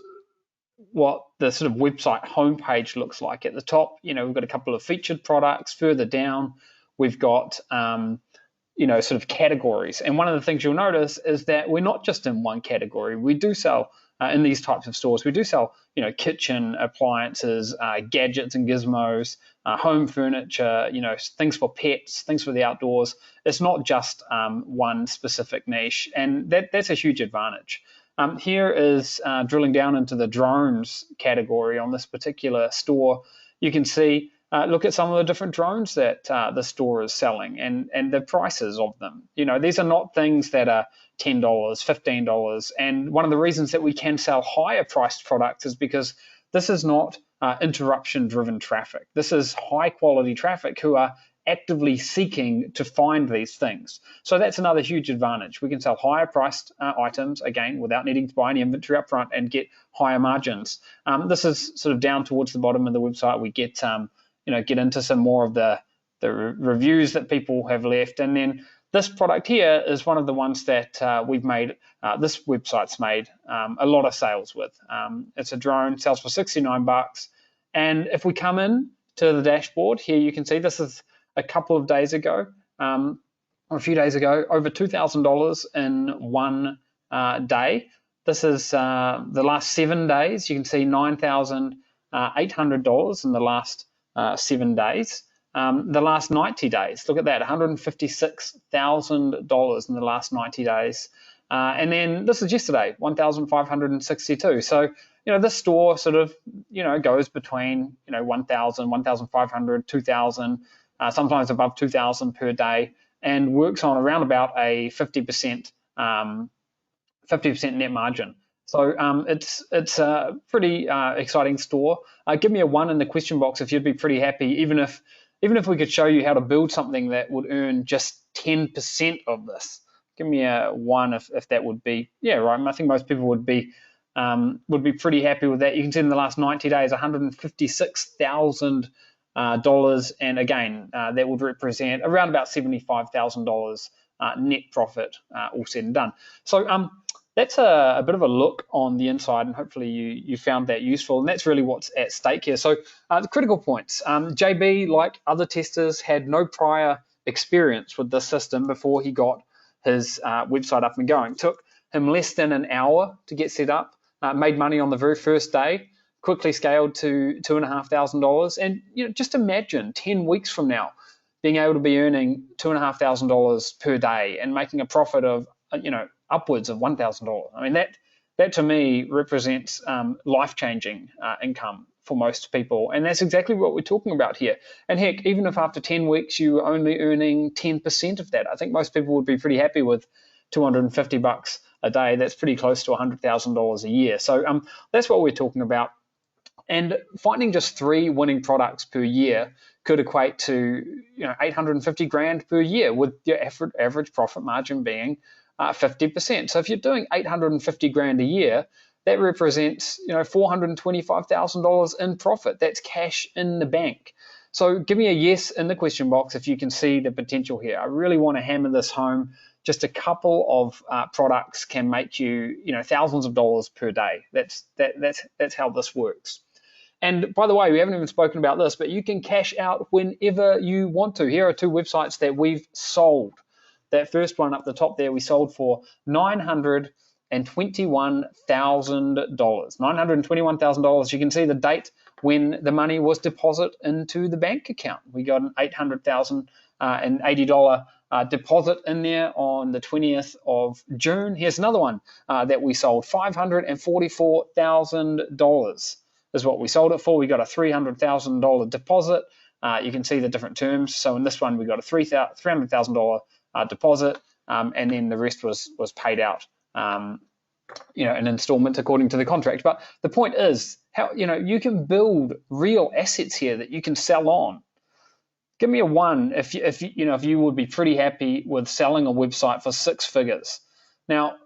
[SPEAKER 2] what the sort of website homepage looks like. At the top, we've got a couple of featured products. Further down, we've got sort of categories. And one of the things you'll notice is that we're not just in one category. We do sell in these types of stores. We do sell, kitchen appliances, gadgets and gizmos, home furniture, things for pets, things for the outdoors. It's not just one specific niche, and that's a huge advantage. Here is drilling down into the drones category on this particular store. You can see, look at some of the different drones that the store is selling and the prices of them. These are not things that are $10, $15. And one of the reasons that we can sell higher priced products is because this is not interruption-driven traffic. This is high-quality traffic who are actively seeking to find these things. So that's another huge advantage. We can sell higher priced items, again, without needing to buy any inventory up front and get higher margins. This is sort of down towards the bottom of the website. We get get into some more of the reviews that people have left. And then this product here is one of the ones that we've made, this website's made a lot of sales with. It's a drone, sells for $69. And if we come in to the dashboard here, you can see this is a couple of days ago, or a few days ago, over $2,000 in one day. This is the last 7 days. You can see $9,800 in the last 7 days. The last 90 days, look at that, $156,000 in the last 90 days. And then this is yesterday, 1,562. So, this store sort of, goes between, 1,000, 1,500, 2,000, sometimes above 2,000 per day, and works on around about a 50% net margin. So it's a pretty exciting store. Give me a 1 in the question box if you'd be pretty happy, even if we could show you how to build something that would earn just 10% of this. Give me a 1 if that would be, yeah, right. I think most people would be pretty happy with that. You can see in the last 90 days, $156,000 dollars, and again, that would represent around about $75,000 net profit, all said and done. So that's a bit of a look on the inside, and hopefully you found that useful, and that's really what's at stake here. So the critical points. JB, like other testers, had no prior experience with this system before he got his website up and going. Took him less than an hour to get set up, made money on the very first day, quickly scaled to $2,500. And just imagine 10 weeks from now being able to be earning $2,500 per day and making a profit of upwards of $1,000. I mean, that to me represents life-changing income for most people, and that's exactly what we're talking about here. And heck, even if after 10 weeks you were only earning 10% of that, I think most people would be pretty happy with $250 a day. That's pretty close to $100,000 a year. So that's what we're talking about. And finding just 3 winning products per year could equate to 850 grand per year, with your average profit margin being 50%. So if you're doing 850 grand a year, that represents $425,000 in profit. That's cash in the bank. So give me a yes in the question box if you can see the potential here. I really want to hammer this home. Just a couple of products can make you thousands of dollars per day. That's how this works. And by the way, we haven't even spoken about this, but you can cash out whenever you want to. Here are 2 websites that we've sold. That first one up the top there, we sold for $921,000. $921,000. You can see the date when the money was deposited into the bank account. We got an $880 deposit in there on the 20th of June. Here's another one that we sold, $544,000 is what we sold it for. We got a $300,000 deposit. You can see the different terms. So in this one, we got a $300,000 deposit, and then the rest was paid out, in installments according to the contract. But the point is, how you can build real assets here that you can sell on. Give me a 1 if you would be pretty happy with selling a website for 6 figures. Now,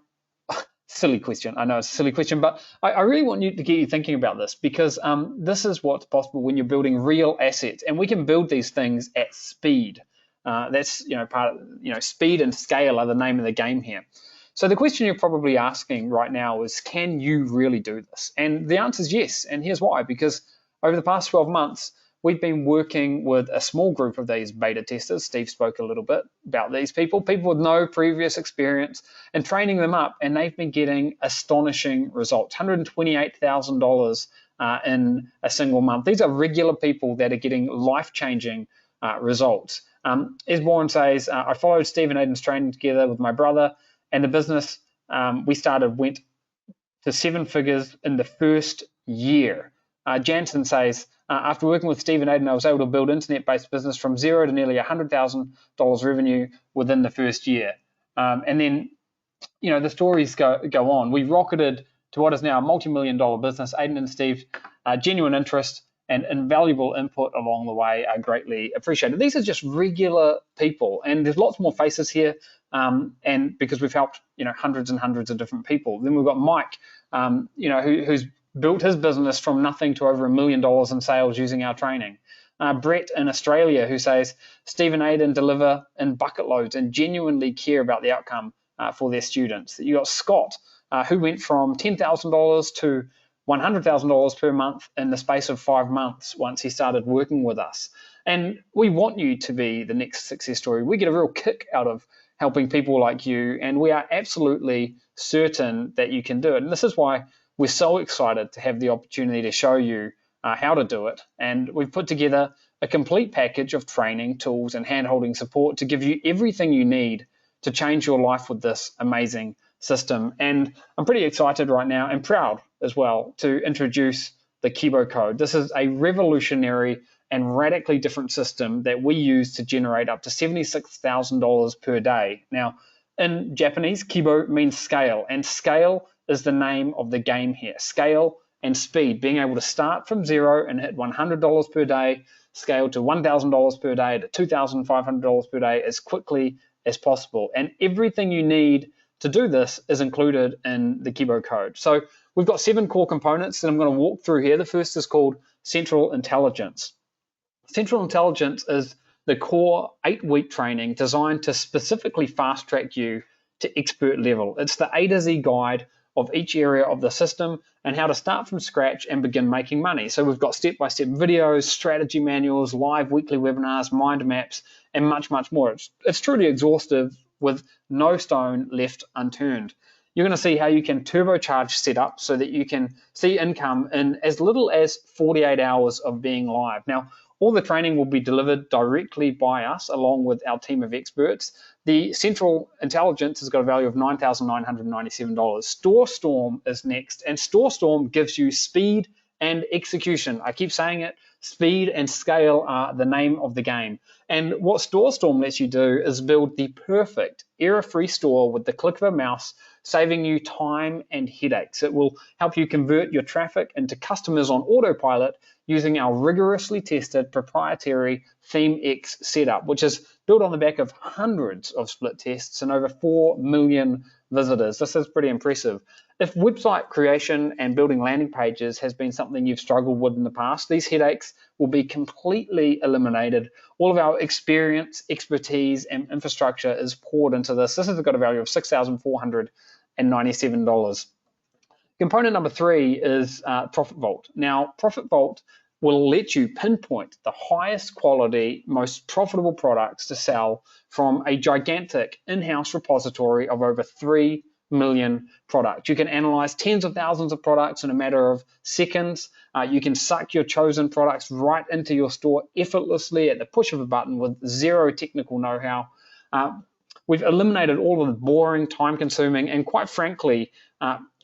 [SPEAKER 2] silly question. I know it's a silly question, but I really want to get you thinking about this, because this is what's possible when you're building real assets, and we can build these things at speed. That's part of speed and scale are the name of the game here. So the question you're probably asking right now is, can you really do this? And the answer is yes. And here's why: because over the past 12 months, we've been working with a small group of these beta testers. Steve spoke a little bit about these people with no previous experience, and training them up, and they've been getting astonishing results. $128,000 in a single month. These are regular people that are getting life-changing results. Esborn says, I followed Steve and Aidan's training together with my brother, and the business we started went to 7 figures in the first year. Jansen says, after working with Steve and Aidan, I was able to build internet-based business from zero to nearly $100,000 revenue within the first year. And then, the stories go on. We rocketed to what is now a multi-million-dollar business. Aidan and Steve, genuine interest and invaluable input along the way are greatly appreciated. These are just regular people, and there's lots more faces here, and because we've helped hundreds and hundreds of different people. Then we've got Mike, who's built his business from nothing to over $1 million in sales using our training. Brett in Australia, who says Steve and Aidan deliver in bucket loads and genuinely care about the outcome for their students. You got Scott, who went from $10,000 to $100,000 per month in the space of 5 months once he started working with us. And we want you to be the next success story. We get a real kick out of helping people like you, and we are absolutely certain that you can do it. And this is why we're so excited to have the opportunity to show you how to do it. And we've put together a complete package of training, tools, and hand-holding support to give you everything you need to change your life with this amazing system. And I'm pretty excited right now, and proud as well, to introduce the Kibo Code. This is a revolutionary and radically different system that we use to generate up to $76,000 per day. Now, in Japanese, Kibo means scale, and scale is the name of the game here. Scale and speed, being able to start from zero and hit $100 per day, scale to $1,000 per day, to $2,500 per day as quickly as possible. And everything you need to do this is included in the Kibo Code. So we've got 7 core components that I'm going to walk through here. The first is called Central Intelligence. Central Intelligence is the core 8-week training designed to specifically fast track you to expert level. It's the A to Z guide of each area of the system and how to start from scratch and begin making money. So we've got step-by-step videos, strategy manuals, live weekly webinars, mind maps, and much, much more. It's truly exhaustive with no stone left unturned. You're going to see how you can turbocharge setup so that you can see income in as little as 48 hours of being live. Now, all the training will be delivered directly by us along with our team of experts. The Central Intelligence has got a value of $9,997. StoreStorm is next, and StoreStorm gives you speed and execution. I keep saying it, speed and scale are the name of the game. And what StoreStorm lets you do is build the perfect error-free store with the click of a mouse, saving you time and headaches. It will help you convert your traffic into customers on autopilot using our rigorously tested proprietary ThemeX setup, which is built on the back of hundreds of split tests and over 4 million visitors. This is pretty impressive. If website creation and building landing pages has been something you've struggled with in the past, these headaches will be completely eliminated. All of our experience, expertise, and infrastructure is poured into this. This has got a value of $6,497. Component number 3 is Profit Vault. Now, Profit Vault will let you pinpoint the highest quality, most profitable products to sell from a gigantic in-house repository of over 3 million products. You can analyze tens of thousands of products in a matter of seconds. You can suck your chosen products right into your store effortlessly at the push of a button with zero technical know-how. We've eliminated all of the boring, time-consuming, and quite frankly,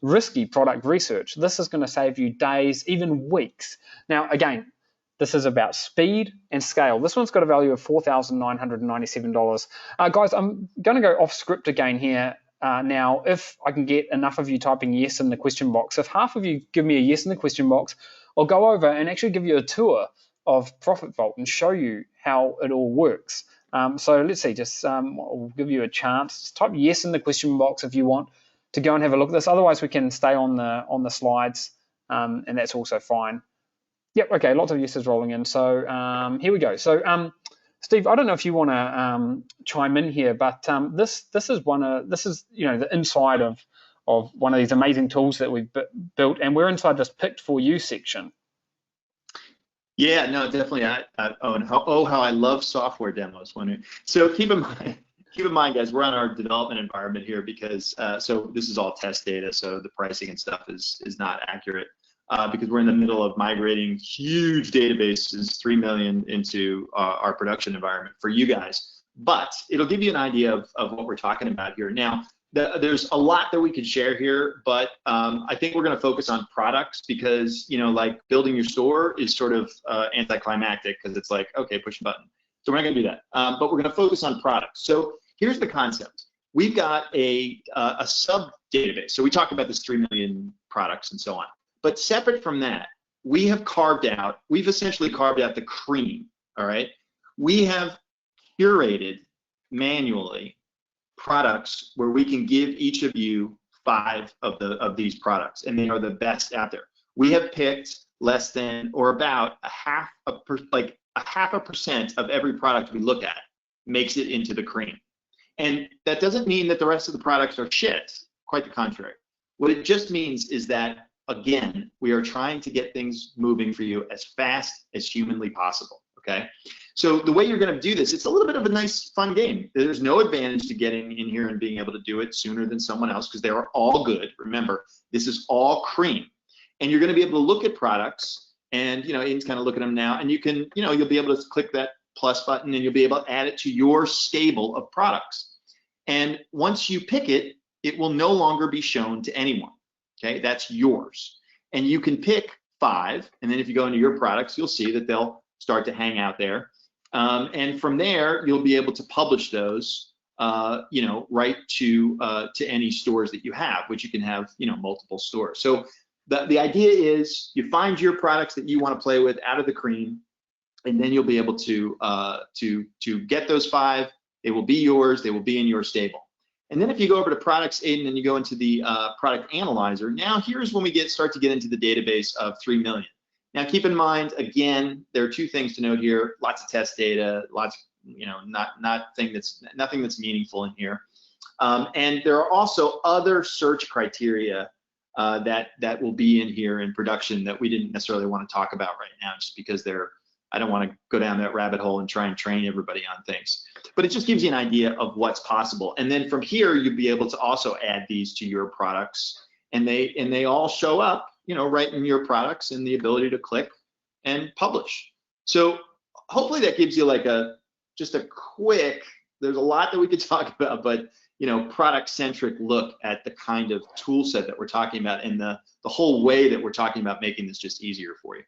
[SPEAKER 2] risky product research. This is going to save you days, even weeks. Now, again, this is about speed and scale. This one's got a value of $4,997. Guys, I'm going to go off script again here. Now, if I can get enough of you typing yes in the question box, if half of you give me a yes in the question box, I'll go over and actually give you a tour of Profit Vault and show you how it all works. So let's see, I'll give you a chance. Just type yes in the question box if you want to go and have a look at this. Otherwise, we can stay on the slides, and that's also fine. Yep, okay, lots of yeses rolling in. So here we go. So Steve, I don't know if you want to chime in here, but this is the inside of one of these amazing tools that we've built, and we're inside this picked for you section.
[SPEAKER 3] Yeah, no, definitely. How I love software demos. So keep in mind, guys, we're on our development environment here because so this is all test data, so the pricing and stuff is not accurate because we're in the middle of migrating huge databases, 3 million, into our production environment for you guys. But it'll give you an idea of what we're talking about here. Now, there's a lot that we could share here, but I think we're going to focus on products because, like building your store is sort of anticlimactic because it's like, okay, push a button. So we're not going to do that, but we're going to focus on products. So here's the concept. We've got a sub database. So we talked about this 3 million products and so on. But separate from that, we've essentially carved out the cream, all right? We have curated manually products where we can give each of you 5 of these products, and they are the best out there. We have picked less than or about a half a percent of every product we look at makes it into the cream. And that doesn't mean that the rest of the products are shit, quite the contrary. What it just means is that, again, we are trying to get things moving for you as fast as humanly possible, okay? So the way you're going to do this, it's a little bit of a nice, fun game. There's no advantage to getting in here and being able to do it sooner than someone else because they are all good. Remember, this is all cream. And you're going to be able to look at products and, Ian's kind of looking at them now, and you can, you'll be able to click that plus button and you'll be able to add it to your stable of products. And once you pick it, it will no longer be shown to anyone, okay? That's yours. And you can pick 5, and then if you go into your products, you'll see that they'll start to hang out there. And from there, you'll be able to publish those, right to any stores that you have, which you can have, multiple stores. So the idea is you find your products that you want to play with out of the cream, and then you'll be able to get those 5. They will be yours. They will be in your stable. And then if you go over to products, Aiden, and you go into the product analyzer, now here's when we start to get into the database of 3 million. Now, keep in mind, again, there are two things to note here: lots of test data, lots, nothing that's meaningful in here. And there are also other search criteria that will be in here in production that we didn't necessarily want to talk about right now, just because I don't want to go down that rabbit hole and try and train everybody on things. But it just gives you an idea of what's possible. And then from here, you'll be able to also add these to your products, and they all show up, right in your products, and the ability to click and publish. So hopefully that gives you like just a quick, there's a lot that we could talk about, but product-centric look at the kind of tool set that we're talking about, and the whole way that we're talking about making this just easier for you.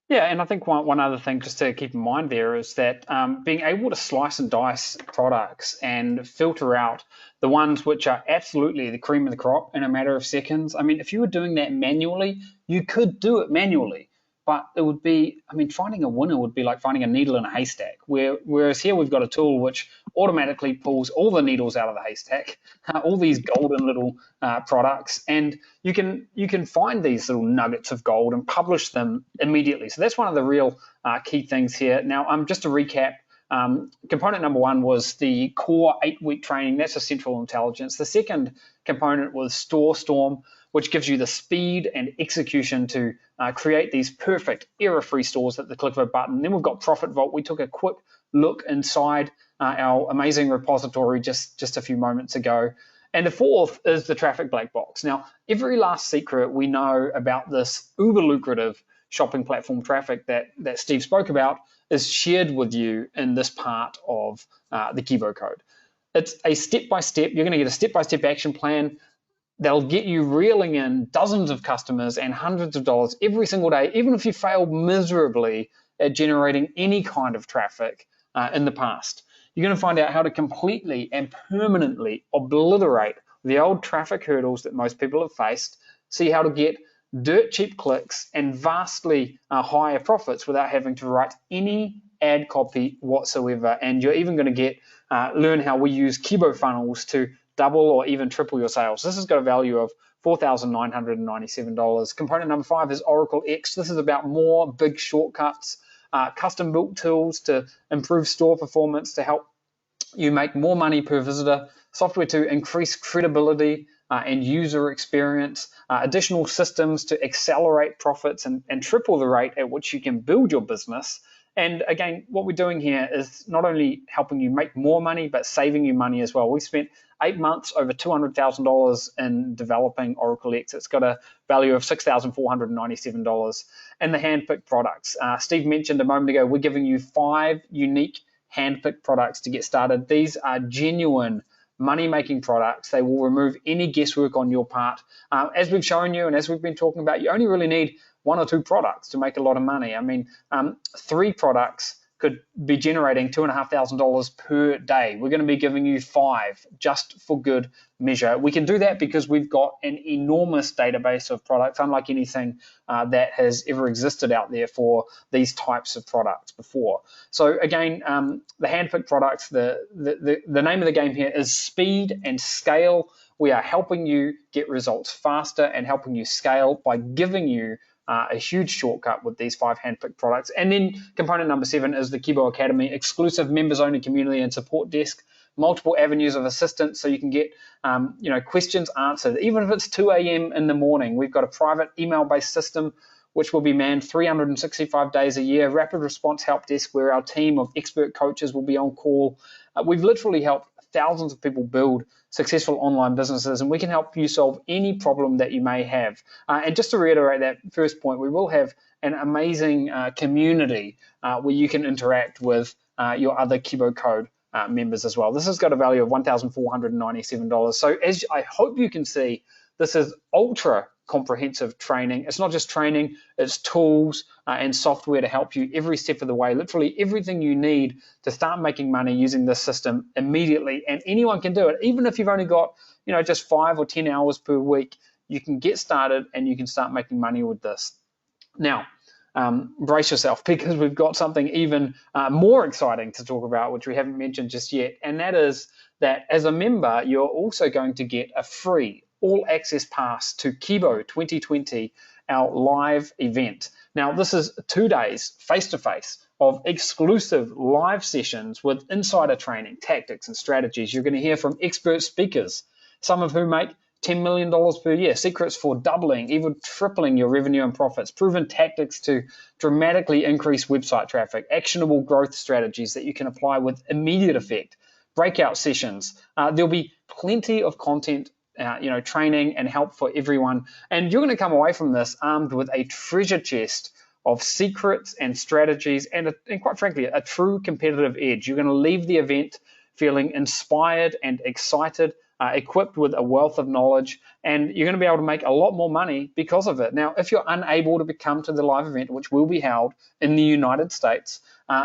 [SPEAKER 2] Yeah, and I think one other thing just to keep in mind there is that being able to slice and dice products and filter out the ones which are absolutely the cream of the crop in a matter of seconds. I mean, if you were doing that manually, you could do it manually, but it would be, finding a winner would be like finding a needle in a haystack, whereas here we've got a tool which automatically pulls all the needles out of the haystack, all these golden little products, and you can find these little nuggets of gold and publish them immediately. So that's one of the real key things here. Now, just to recap, component number one was the core 8-week training. That's a central intelligence. The second component was StoreStorm, which gives you the speed and execution to create these perfect error-free stores at the click of a button. Then we've got Profit Vault. We took a quick look inside our amazing repository just a few moments ago. And the fourth is the traffic black box. Now, every last secret we know about this uber lucrative shopping platform traffic that Steve spoke about is shared with you in this part of the Kibo code. It's a step-by-step, you're going to get a step-by-step action plan that'll get you reeling in dozens of customers and hundreds of dollars every single day, even if you failed miserably at generating any kind of traffic in the past. You're going to find out how to completely and permanently obliterate the old traffic hurdles that most people have faced, see how to get dirt cheap clicks and vastly higher profits without having to write any ad copy whatsoever. And you're even going to learn how we use Kibo funnels to double or even triple your sales. This has got a value of $4,997. Component number 5 is Oracle X. This is about more big shortcuts, custom built tools to improve store performance, to help you make more money per visitor, software to increase credibility and user experience, additional systems to accelerate profits and triple the rate at which you can build your business. And again, what we're doing here is not only helping you make more money, but saving you money as well. We spent 8 months, over $200,000 in developing Oracle X. It's got a value of $6,497. And the handpicked products. Steve mentioned a moment ago, we're giving you 5 unique handpicked products to get started. These are genuine money-making products. They will remove any guesswork on your part. As we've shown you and as we've been talking about, you only really need 1 or 2 products to make a lot of money. 3 products could be generating $2,500 per day. We're going to be giving you 5 just for good measure. We can do that because we've got an enormous database of products, unlike anything that has ever existed out there for these types of products before. So again, the handpicked products, the name of the game here is speed and scale. We are helping you get results faster and helping you scale by giving you a huge shortcut with these 5 handpicked products. And then component number 7 is the Kibo Academy, exclusive members-only community and support desk, multiple avenues of assistance so you can get questions answered. Even if it's 2 a.m. in the morning, we've got a private email-based system which will be manned 365 days a year, rapid response help desk where our team of expert coaches will be on call. We've literally helped thousands of people build successful online businesses, and we can help you solve any problem that you may have. And just to reiterate that first point, we will have an amazing community where you can interact with your other Kibo Code members as well. This has got a value of $1,497. So as I hope you can see, this is ultra comprehensive training. It's not just training, it's tools and software to help you every step of the way, literally everything you need to start making money using this system immediately. And anyone can do it. Even if you've only got just 5 or 10 hours per week, you can get started and you can start making money with this. Now, brace yourself, because we've got something even more exciting to talk about, which we haven't mentioned just yet. And that is that as a member, you're also going to get a free all-access pass to Kibo 2020, our live event. Now, this is 2 days face-to-face of exclusive live sessions with insider training, tactics, and strategies. You're going to hear from expert speakers, some of whom make $10 million per year, secrets for doubling, even tripling your revenue and profits, proven tactics to dramatically increase website traffic, actionable growth strategies that you can apply with immediate effect, breakout sessions. There'll be plenty of content, training and help for everyone. And you're going to come away from this armed with a treasure chest of secrets and strategies and quite frankly, a true competitive edge. You're going to leave the event feeling inspired and excited, equipped with a wealth of knowledge, and you're going to be able to make a lot more money because of it. Now, if you're unable to come to the live event, which will be held in the United States,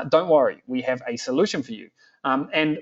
[SPEAKER 2] don't worry, we have a solution for you. And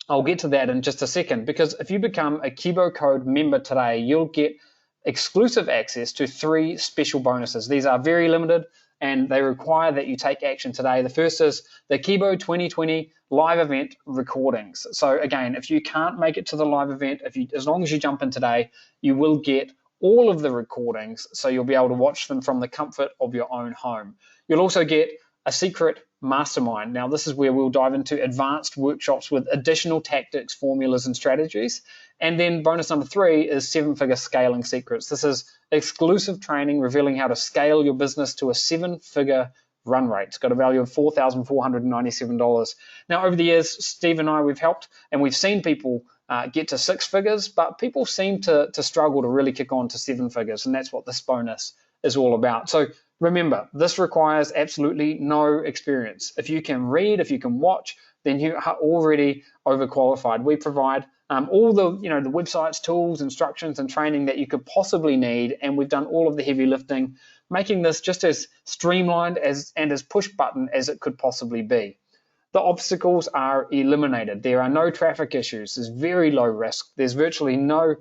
[SPEAKER 2] I'll get to that in just a second, because if you become a Kibo Code member today, you'll get exclusive access to 3 special bonuses. These are very limited and they require that you take action today. The first is the Kibo 2020 live event recordings. So again, if you can't make it to the live event, as long as you jump in today, you will get all of the recordings, so you'll be able to watch them from the comfort of your own home. You'll also get a secret mastermind. Now, this is where we'll dive into advanced workshops with additional tactics, formulas, and strategies. And then bonus number 3 is 7-figure scaling secrets. This is exclusive training revealing how to scale your business to a 7-figure run rate. It's got a value of $4,497. Now, over the years, Steve and I, we've helped and we've seen people get to 6 figures, but people seem to struggle to really kick on to 7 figures, and that's what this bonus is all about. So remember, this requires absolutely no experience. If you can read, if you can watch, then you are already overqualified. We provide all the the websites, tools, instructions, and training that you could possibly need, and we've done all of the heavy lifting, making this just as streamlined and as push button as it could possibly be. The obstacles are eliminated. There are no traffic issues. There's very low risk. There's virtually no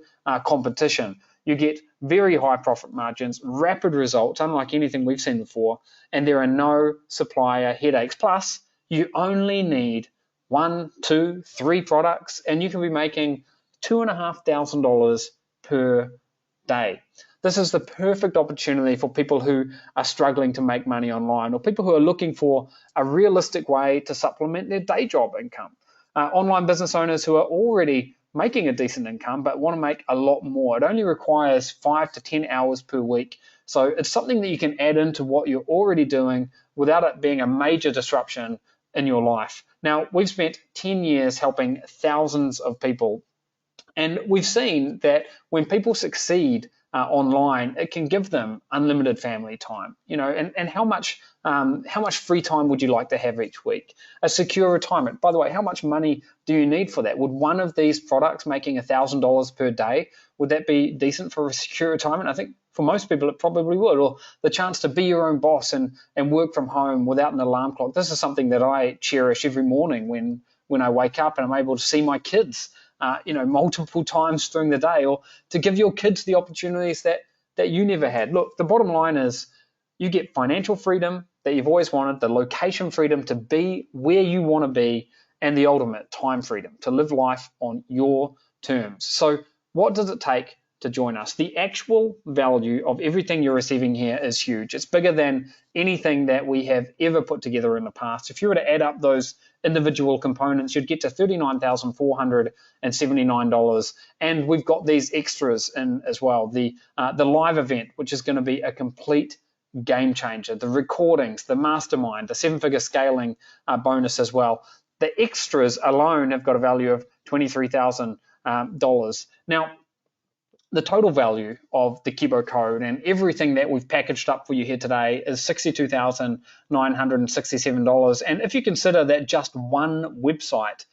[SPEAKER 2] competition. You get very high profit margins, rapid results, unlike anything we've seen before, and there are no supplier headaches. Plus, you only need 1, 2, 3 products, and you can be making $2,500 per day. This is the perfect opportunity for people who are struggling to make money online, or people who are looking for a realistic way to supplement their day job income. Online business owners who are already making a decent income but want to make a lot more. It only requires 5 to 10 hours per week. So it's something that you can add into what you're already doing without it being a major disruption in your life. Now, we've spent 10 years helping thousands of people, and we've seen that when people succeed online, it can give them unlimited family time. And how much free time would you like to have each week? A secure retirement. By the way, how much money do you need for that? Would one of these products making $1,000 per day, would that be decent for a secure retirement? I think for most people it probably would. Or the chance to be your own boss and work from home without an alarm clock. This is something that I cherish every morning when I wake up and I'm able to see my kids multiple times during the day, or to give your kids the opportunities that you never had. Look, the bottom line is you get financial freedom that you've always wanted, the location freedom to be where you want to be, and the ultimate time freedom to live life on your terms. So what does it take to join us? The actual value of everything you're receiving here is huge. It's bigger than anything that we have ever put together in the past. If you were to add up those individual components, you'd get to $39,479. And we've got these extras in as well. The live event, which is going to be a complete game changer. The recordings, the mastermind, the 7-figure scaling bonus as well. The extras alone have got a value of $23,000. Now, the total value of the Kibo Code and everything that we've packaged up for you here today is $62,967. And if you consider that just one website,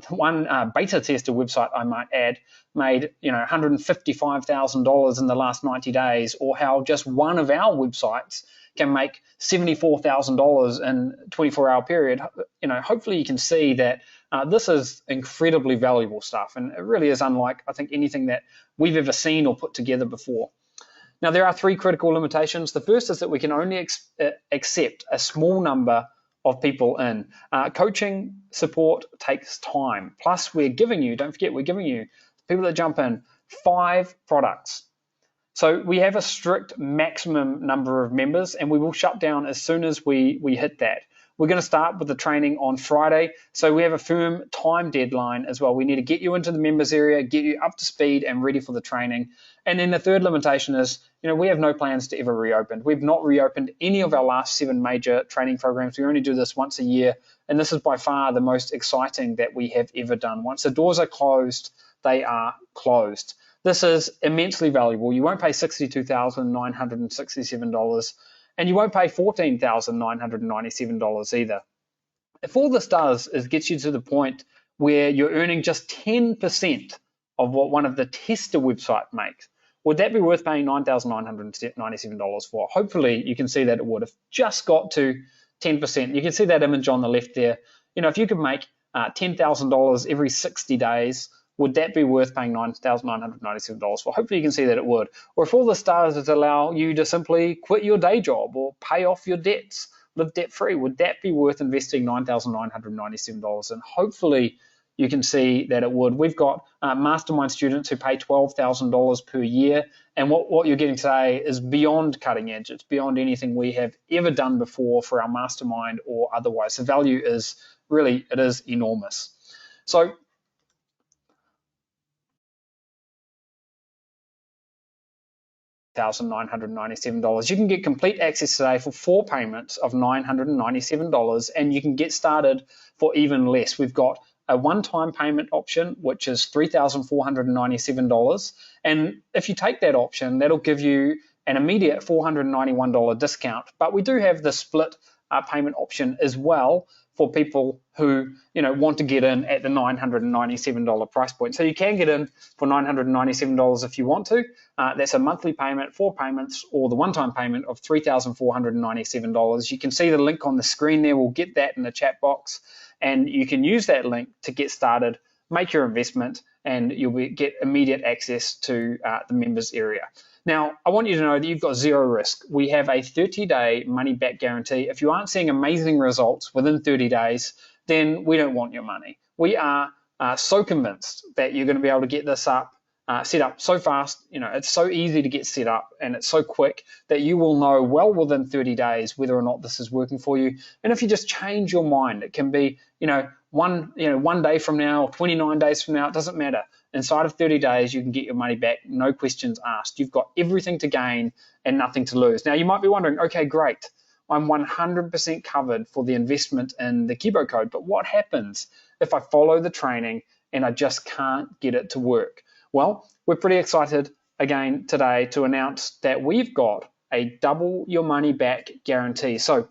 [SPEAKER 2] one beta tester website, I might add, made $155,000 in the last 90 days, or how just one of our websites can make $74,000 in a 24-hour period, hopefully you can see that this is incredibly valuable stuff, and it really is unlike, I think, anything that we've ever seen or put together before. Now, there are 3 critical limitations. The first is that we can only accept a small number of people in. Coaching support takes time. Plus, we're giving you, don't forget, we're giving you, people that jump in, 5 products. So we have a strict maximum number of members, and we will shut down as soon as we hit that. We're going to start with the training on Friday, so we have a firm time deadline as well. We need to get you into the members area, get you up to speed and ready for the training. And then the third limitation is, we have no plans to ever reopen. We've not reopened any of our last 7 major training programs. We only do this once a year, and this is by far the most exciting that we have ever done. Once the doors are closed, they are closed. This is immensely valuable. You won't pay $62,967, and you won't pay $14,997 either. If all this does is gets you to the point where you're earning just 10% of what one of the tester website makes, would that be worth paying $9,997 for? Hopefully you can see that it would. If just got to 10%, you can see that image on the left there. If you could make $10,000 every 60 days, would that be worth paying $9,997 for? Hopefully you can see that it would. Or if all this does is allow you to simply quit your day job or pay off your debts, live debt-free, would that be worth investing $9,997? And hopefully you can see that it would. We've got mastermind students who pay $12,000 per year, and what you're getting today is beyond cutting edge. It's beyond anything we have ever done before for our mastermind or otherwise. The value is really, it is enormous. So $1,997. You can get complete access today for 4 payments of $997, and you can get started for even less. We've got a one-time payment option, which is $3,497. And if you take that option, that'll give you an immediate $491 discount. But we do have the split payment option as well for people who want to get in at the $997 price point. So you can get in for $997 if you want to. That's a monthly payment, 4 payments, or the one-time payment of $3,497. You can see the link on the screen there. We'll get that in the chat box, and you can use that link to get started, make your investment, and you'll get immediate access to the members area. Now, I want you to know that you've got zero risk. We have a 30-day money-back guarantee. If you aren't seeing amazing results within 30 days, then we don't want your money. We are so convinced that you're going to be able to get this set up so fast. It's so easy to get set up, and it's so quick that you will know well within 30 days whether or not this is working for you. And if you just change your mind, it can be one day from now, 29 days from now, it doesn't matter. Inside of 30 days, you can get your money back, no questions asked. You've got everything to gain and nothing to lose. Now, you might be wondering, okay, great, I'm 100% covered for the investment in the Kibo code, but what happens if I follow the training and I just can't get it to work? Well, we're pretty excited again today to announce that we've got a double your money back guarantee. So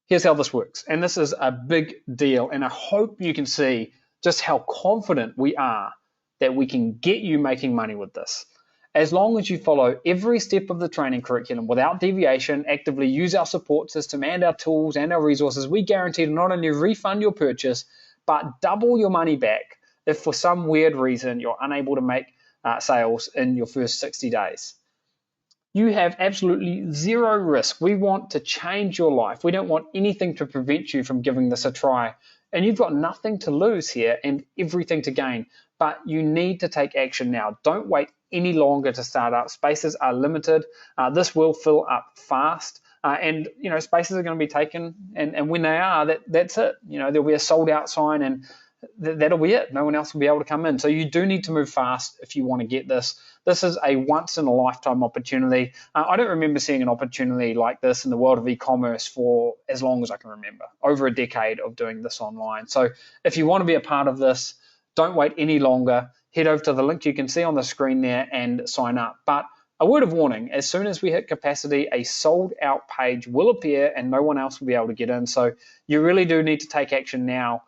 [SPEAKER 2] here's how this works, and this is a big deal, and I hope you can see just how confident we are that we can get you making money with this. As long as you follow every step of the training curriculum without deviation, actively use our support system and our tools and our resources, we guarantee to not only refund your purchase, but double your money back if for some weird reason you're unable to make sales in your first 60 days. You have absolutely zero risk. We want to change your life. We don't want anything to prevent you from giving this a try. And you've got nothing to lose here and everything to gain. But you need to take action now. Don't wait any longer to start up. Spaces are limited. This will fill up fast. And spaces are going to be taken. And when they are, that's it. There'll be a sold out sign, and that'll be it. No one else will be able to come in. So you do need to move fast if you want to get this. This is a once-in-a-lifetime opportunity. I don't remember seeing an opportunity like this in the world of e-commerce for as long as I can remember, over a decade of doing this online. So if you want to be a part of this, don't wait any longer. Head over to the link you can see on the screen there and sign up. But a word of warning, as soon as we hit capacity, a sold-out page will appear and no one else will be able to get in. So you really do need to take action now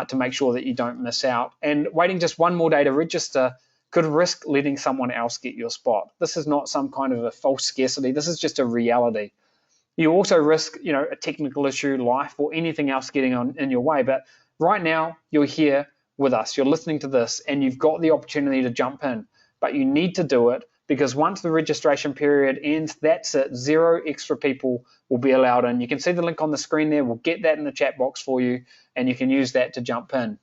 [SPEAKER 2] to make sure that you don't miss out. And waiting just one more day to register could risk letting someone else get your spot. This is not some kind of a false scarcity. This is just a reality. You also risk, a technical issue, life, or anything else getting in your way. But right now, you're here with us. You're listening to this, and you've got the opportunity to jump in. But you need to do it, because once the registration period ends, that's it. 0 extra people will be allowed in. You can see the link on the screen there. We'll get that in the chat box for you, and you can use that to jump in.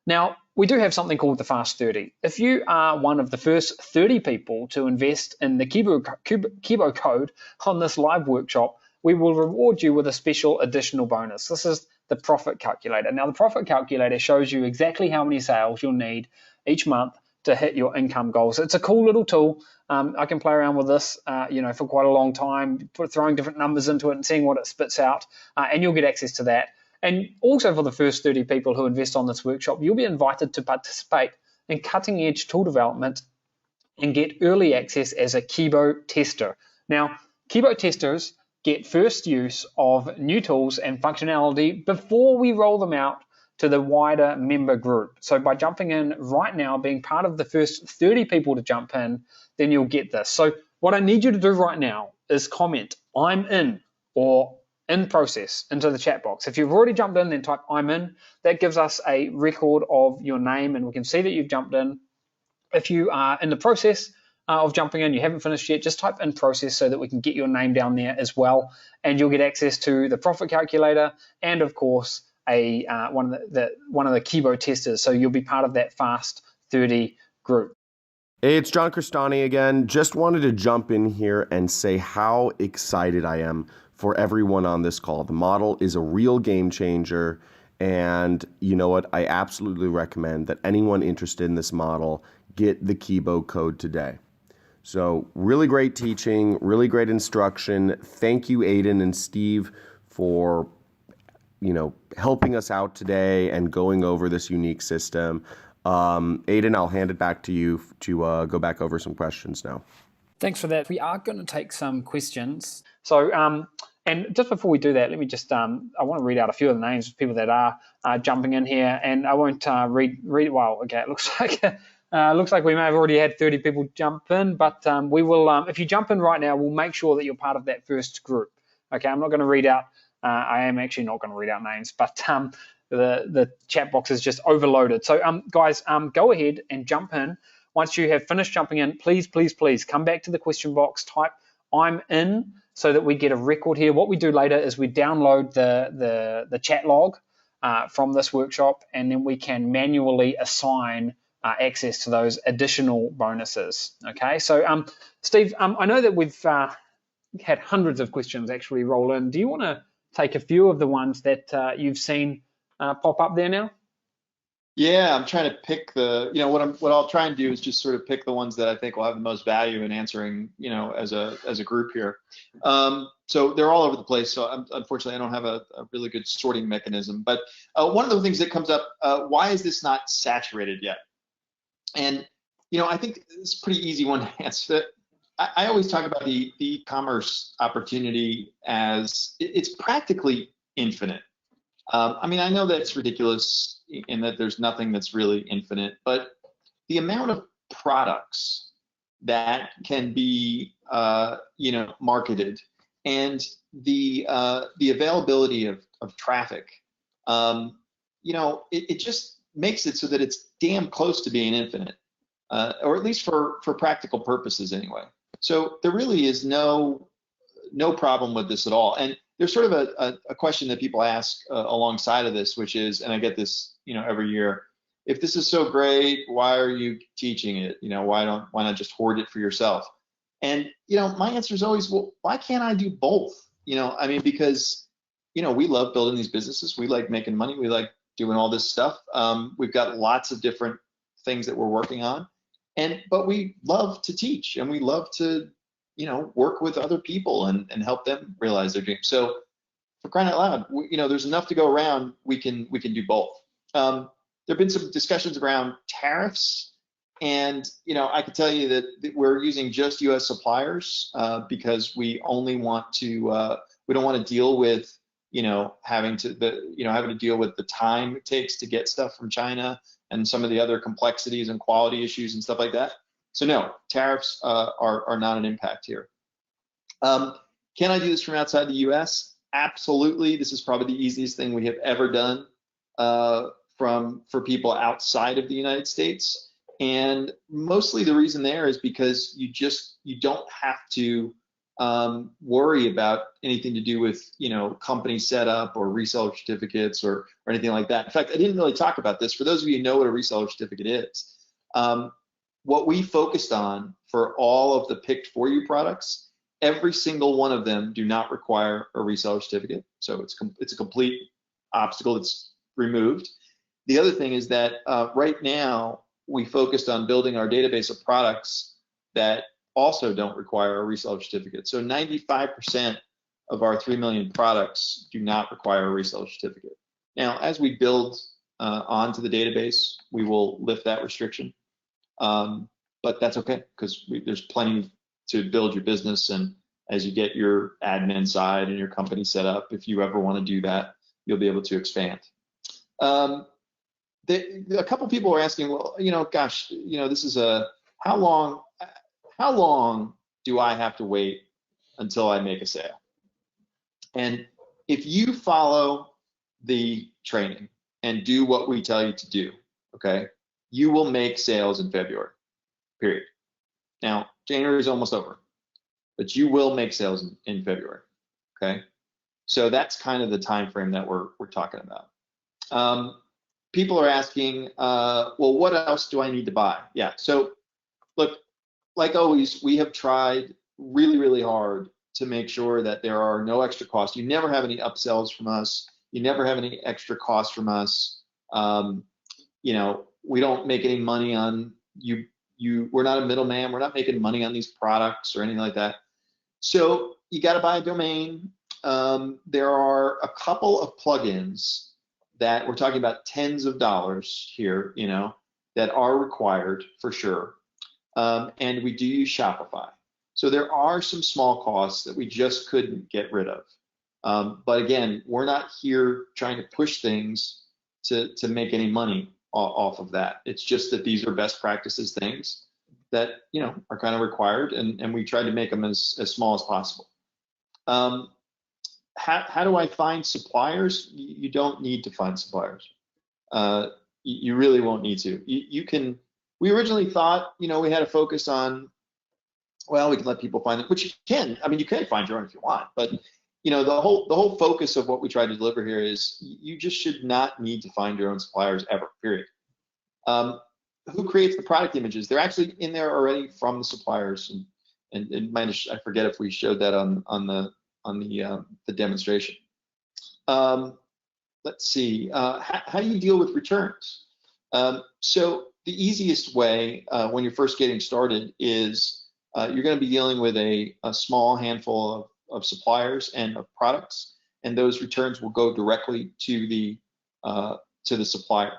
[SPEAKER 2] Now, we do have something called the Fast 30. If you are one of the first 30 people to invest in the Kibo code on this live workshop, we will reward you with a special additional bonus. This is the profit calculator. Now, the profit calculator shows you exactly how many sales you'll need each month to hit your income goals. It's a cool little tool. I can play around with this, for quite a long time, throwing different numbers into it and seeing what it spits out, and you'll get access to that. And also for the first 30 people who invest on this workshop, you'll be invited to participate in cutting-edge tool development and get early access as a Kibo tester. Now, Kibo testers get first use of new tools and functionality before we roll them out to the wider member group. So by jumping in right now, being part of the first 30 people to jump in, then you'll get this. So what I need you to do right now is comment "I'm in" or "in process" into the chat box. If you've already jumped in, then type "I'm in." That gives us a record of your name and we can see that you've jumped in. If you are in the process of jumping in, you haven't finished yet, just type "in process" so that we can get your name down there as well, and you'll get access to the profit calculator and of course one of the Kibo testers. So you'll be part of that Fast 30 group.
[SPEAKER 1] Hey, it's John Cristani again. Just wanted to jump in here and say how excited I am for everyone on this call. The model is a real game changer, and you know what? I absolutely recommend that anyone interested in this model get the Kibo code today. So really great teaching, really great instruction. Thank you, Aiden and Steve, for helping us out today and going over this unique system. Aiden, I'll hand it back to you to go back over some questions now.
[SPEAKER 2] Thanks for that. We are going to take some questions. So, and just before we do that, let me just, I want to read out a few of the names of people that are jumping in here, and I won't read. Well, okay, it looks like we may have already had 30 people jump in, but we will. If you jump in right now, we'll make sure that you're part of that first group. Okay, I'm not going to read out. I am actually not going to read out names, but the chat box is just overloaded. So guys, go ahead and jump in. Once you have finished jumping in, please come back to the question box, type "I'm in" so that we get a record here. What we do later is we download the chat log from this workshop, and then we can manually assign access to those additional bonuses. Okay, so Steve, I know that we've had hundreds of questions actually roll in. Do you want to take a few of the ones that you've seen pop up there now?
[SPEAKER 3] Yeah, I'm trying to pick what I'll try and do is just sort of pick the ones that I think will have the most value in answering, as a group here. So they're all over the place. So unfortunately, I don't have a really good sorting mechanism. But one of the things that comes up, why is this not saturated yet? And I think it's a pretty easy one to answer. I always talk about the e-commerce opportunity as it's practically infinite. I know that's ridiculous in that there's nothing that's really infinite, but the amount of products that can be, marketed and the availability of traffic, it just makes it so that it's damn close to being infinite, or at least for practical purposes anyway. So there really is no problem with this at all. And there's sort of a question that people ask alongside of this, which is, and I get this, every year, if this is so great, why are you teaching it? Why not just hoard it for yourself? And, my answer is always, well, why can't I do both? Because, we love building these businesses. We like making money. We like doing all this stuff. We've got lots of different things that we're working on. But we love to teach, and we love to, work with other people and help them realize their dreams. So for crying out loud, there's enough to go around. We can do both. There have been some discussions around tariffs, and I can tell you that we're using just U.S. suppliers because we only want to. We don't want to deal with having to deal with the time it takes to get stuff from China and some of the other complexities and quality issues and stuff like that. So no, tariffs are not an impact here. Can I do this from outside the U.S.? Absolutely. This is probably the easiest thing we have ever done for people outside of the United States. And mostly the reason there is because you don't have to worry about anything to do with, company setup or reseller certificates or anything like that. In fact, I didn't really talk about this. For those of you who know what a reseller certificate is, what we focused on for all of the picked for you products, every single one of them do not require a reseller certificate. So it's a complete obstacle that's removed. The other thing is that right now we focused on building our database of products that also don't require a reseller certificate. So 95% of our 3 million products do not require a reseller certificate. Now, as we build onto the database, we will lift that restriction. But that's okay, because there's plenty to build your business, and as you get your admin side and your company set up, if you ever want to do that, you'll be able to expand. A couple people are asking, well, gosh, this is how long do I have to wait until I make a sale? And if you follow the training and do what we tell you to do, okay, you will make sales in February, period. Now, January is almost over, but you will make sales in February, okay? So that's kind of the time frame that we're talking about. People are asking, well, what else do I need to buy? Yeah, so look, like always, we have tried really, really hard to make sure that there are no extra costs. You never have any upsells from us. You never have any extra costs from us. We don't make any money on you. We're not a middleman. We're not making money on these products or anything like that. So you got to buy a domain. There are a couple of plugins that we're talking about tens of dollars here, that are required for sure. And we do use Shopify. So there are some small costs that we just couldn't get rid of. But again, we're not here trying to push things to make any money off of that. It's just that these are best practices things that are kind of required, and we try to make them as small as possible. How do I find suppliers? You don't need to find suppliers. You really won't need to. You can. We originally thought we had to focus on, well, we can let people find it, which you can. I mean, you can find your own if you want, but the whole focus of what we try to deliver here is you just should not need to find your own suppliers ever, period. Who creates the product images? They're actually in there already from the suppliers, and I forget if we showed that on the demonstration. Let's see. How do you deal with returns? So the easiest way when you're first getting started is you're going to be dealing with a small handful of suppliers and of products, and those returns will go directly to the supplier.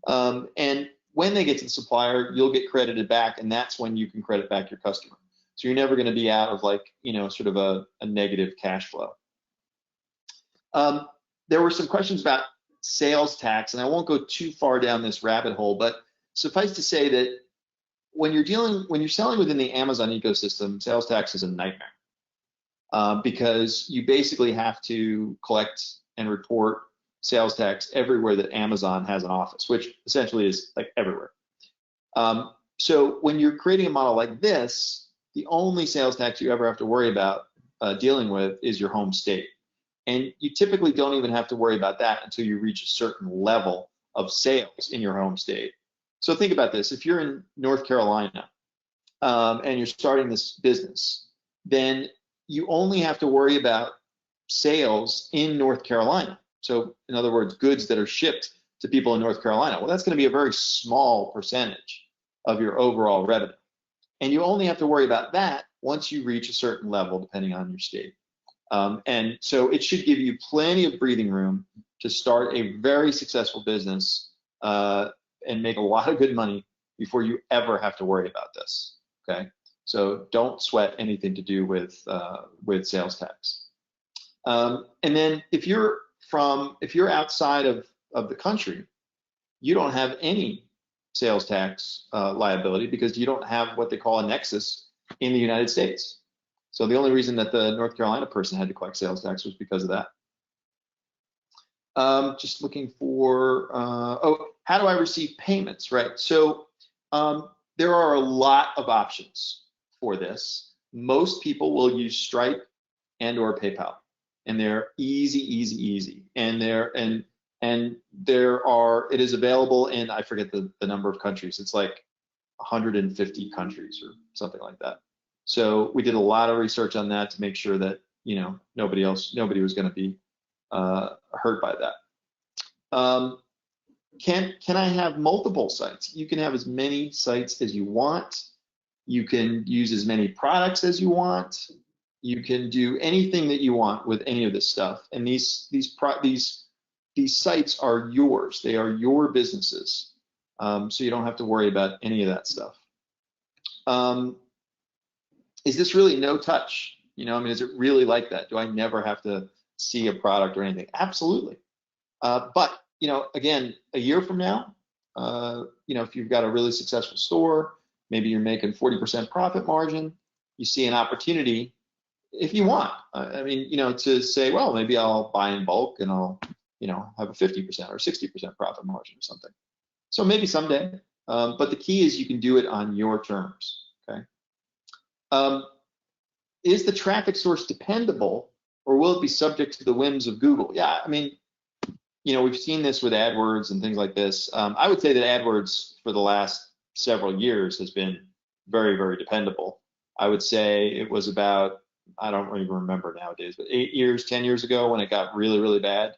[SPEAKER 3] And when they get to the supplier, you'll get credited back, and that's when you can credit back your customer. So you're never going to be out of sort of a negative cash flow. There were some questions about sales tax, and I won't go too far down this rabbit hole, but suffice to say that when you're selling within the Amazon ecosystem, sales tax is a nightmare because you basically have to collect and report sales tax everywhere that Amazon has an office, which essentially is like everywhere. So when you're creating a model like this, the only sales tax you ever have to worry about dealing with is your home state. And you typically don't even have to worry about that until you reach a certain level of sales in your home state. So think about this. If you're in North Carolina and you're starting this business, then you only have to worry about sales in North Carolina. So in other words, goods that are shipped to people in North Carolina. Well, that's going to be a very small percentage of your overall revenue. And you only have to worry about that once you reach a certain level, depending on your state. And so it should give you plenty of breathing room to start a very successful business and make a lot of good money before you ever have to worry about this. Okay, so don't sweat anything to do with sales tax. And then if you're outside of the country, you don't have any sales tax liability because you don't have what they call a nexus in the United States. So the only reason that the North Carolina person had to collect sales tax was because of that. Just looking for, how do I receive payments, right? So there are a lot of options for this. most people will use Stripe and or PayPal, and they're easy. And it is available in, I forget the number of countries. It's like 150 countries or something like that. So we did a lot of research on that to make sure that, you know, nobody was going to be hurt by that. Can I have multiple sites? You can have as many sites as you want. You can use as many products as you want. You can do anything that you want with any of this stuff. And these sites are yours. They are your businesses. So you don't have to worry about any of that stuff. Is this really no touch? You know, I mean, is it really like that? Do I never have to see a product or anything? Absolutely. But, you know, again, a year from now, you know, if you've got a really successful store, maybe you're making 40% profit margin, you see an opportunity, if you want, I mean, you know, to say, well, maybe I'll buy in bulk and I'll, you know, have a 50% or 60% profit margin or something. So maybe someday, but the key is you can do it on your terms, okay? Is the traffic source dependable, or will it be subject to the whims of Google? Yeah, I mean, you know, we've seen this with AdWords and things like this. I would say that AdWords for the last several years has been very, very dependable. I would say it was about, I don't even remember nowadays, but 8 years, 10 years ago when it got really, really bad,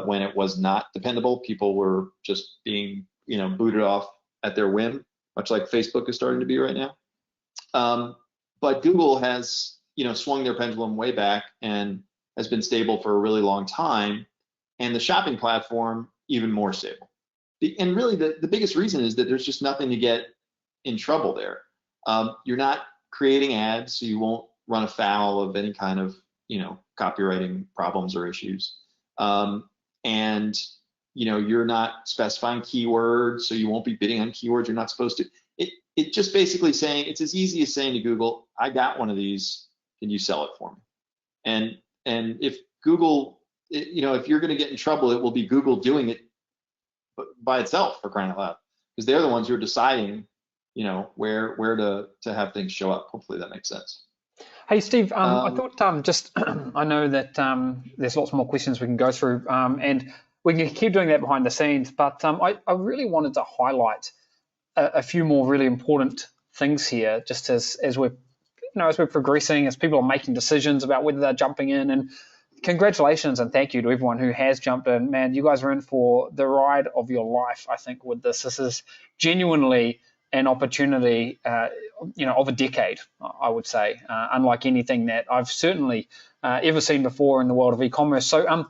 [SPEAKER 3] when it was not dependable. People were just being, you know, booted off at their whim, much like Facebook is starting to be right now. But Google has, you know, swung their pendulum way back and has been stable for a really long time. And the shopping platform, even more stable. And really the biggest reason is that there's just nothing to get in trouble there. You're not creating ads, so you won't run afoul of any kind of, you know, copywriting problems or issues. And, you know, you're not specifying keywords, so you won't be bidding on keywords you're not supposed to. It just basically saying, it's as easy as saying to Google, I got one of these, can you sell it for me? And if Google, you know, if you're going to get in trouble, it will be Google doing it by itself, for crying out loud, because they're the ones who are deciding, you know, where to have things show up. Hopefully that makes sense.
[SPEAKER 2] Hey, Steve, I thought just, I know that there's lots more questions we can go through, and we can keep doing that behind the scenes, but I really wanted to highlight a few more really important things here, just as we're, you know, as we're progressing, as people are making decisions about whether they're jumping in. And congratulations and thank you to everyone who has jumped in. Man, you guys are in for the ride of your life, I think, with this. This is genuinely an opportunity, you know, of a decade, I would say, unlike anything that I've certainly ever seen before in the world of e-commerce. So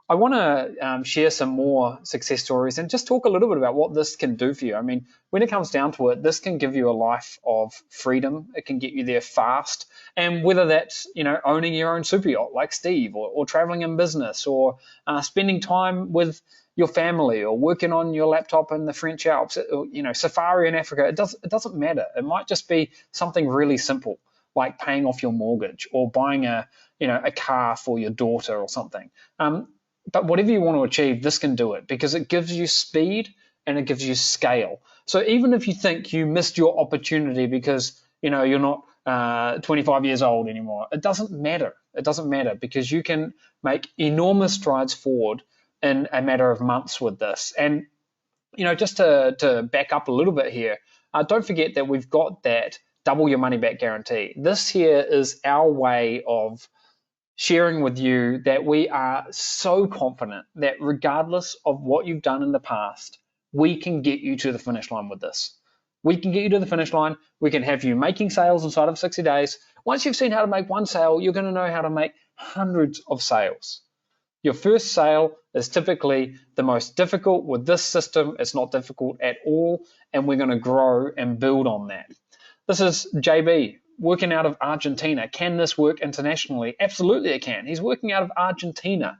[SPEAKER 2] I want to share some more success stories and just talk a little bit about what this can do for you. I mean, when it comes down to it, this can give you a life of freedom. It can get you there fast. And whether that's, you know, owning your own super yacht like Steve, or traveling in business, or spending time with your family, or working on your laptop in the French Alps, or, you know, safari in Africa, it doesn't matter. It might just be something really simple, like paying off your mortgage or buying a car for your daughter or something. But whatever you want to achieve, this can do it, because it gives you speed and it gives you scale. So even if you think you missed your opportunity because, you know, you're not 25 years old anymore, it doesn't matter. It doesn't matter, because you can make enormous strides forward in a matter of months with this. And, you know, just to back up a little bit here, don't forget that we've got that double your money back guarantee. This here is our way of sharing with you that we are so confident that regardless of what you've done in the past, we can get you to the finish line with this. We can get you to the finish line. We can have you making sales inside of 60 days. Once you've seen how to make one sale, you're going to know how to make hundreds of sales. Your first sale is typically the most difficult. With this system, it's not difficult at all, and we're going to grow and build on that. This is JB working out of Argentina. Can this work internationally? Absolutely it can. He's working out of Argentina.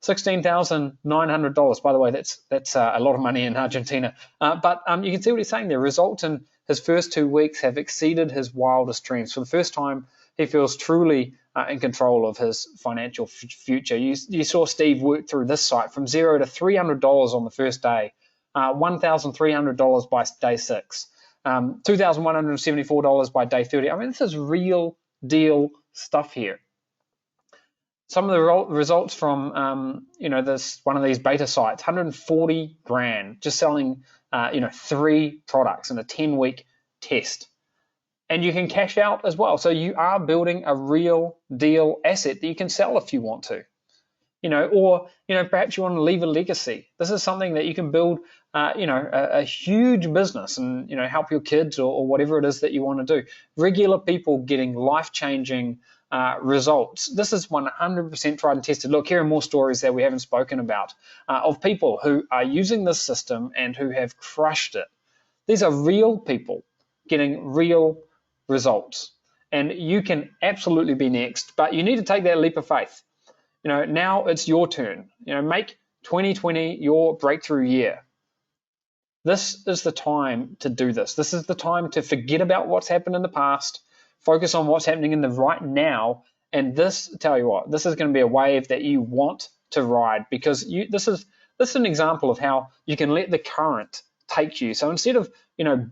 [SPEAKER 2] $16,900. By the way, that's a lot of money in Argentina. But you can see what he's saying there. Results in his first 2 weeks have exceeded his wildest dreams. For the first time, he feels truly in control of his financial future. You saw Steve work through this site from $0 to $300 on the first day, $1,300 by day 6. $2,174 by day 30. I mean, this is real deal stuff here. Some of the results from this one of these beta sites, 140 grand just selling 3 products in a 10-week test, and you can cash out as well. So you are building a real deal asset that you can sell if you want to, or perhaps you want to leave a legacy. This is something that you can build a huge business and help your kids or whatever it is that you want to do. Regular people getting life-changing results. This is 100% tried and tested. Look, here are more stories that we haven't spoken about of people who are using this system and who have crushed it. These are real people getting real results, and you can absolutely be next, but you need to take that leap of faith. Now it's your turn. Make 2020 your breakthrough year. This is the time to do this. This is the time to forget about what's happened in the past, focus on what's happening in the right now. And tell you what, this is going to be a wave that you want to ride, because this is an example of how you can let the current take you. So instead of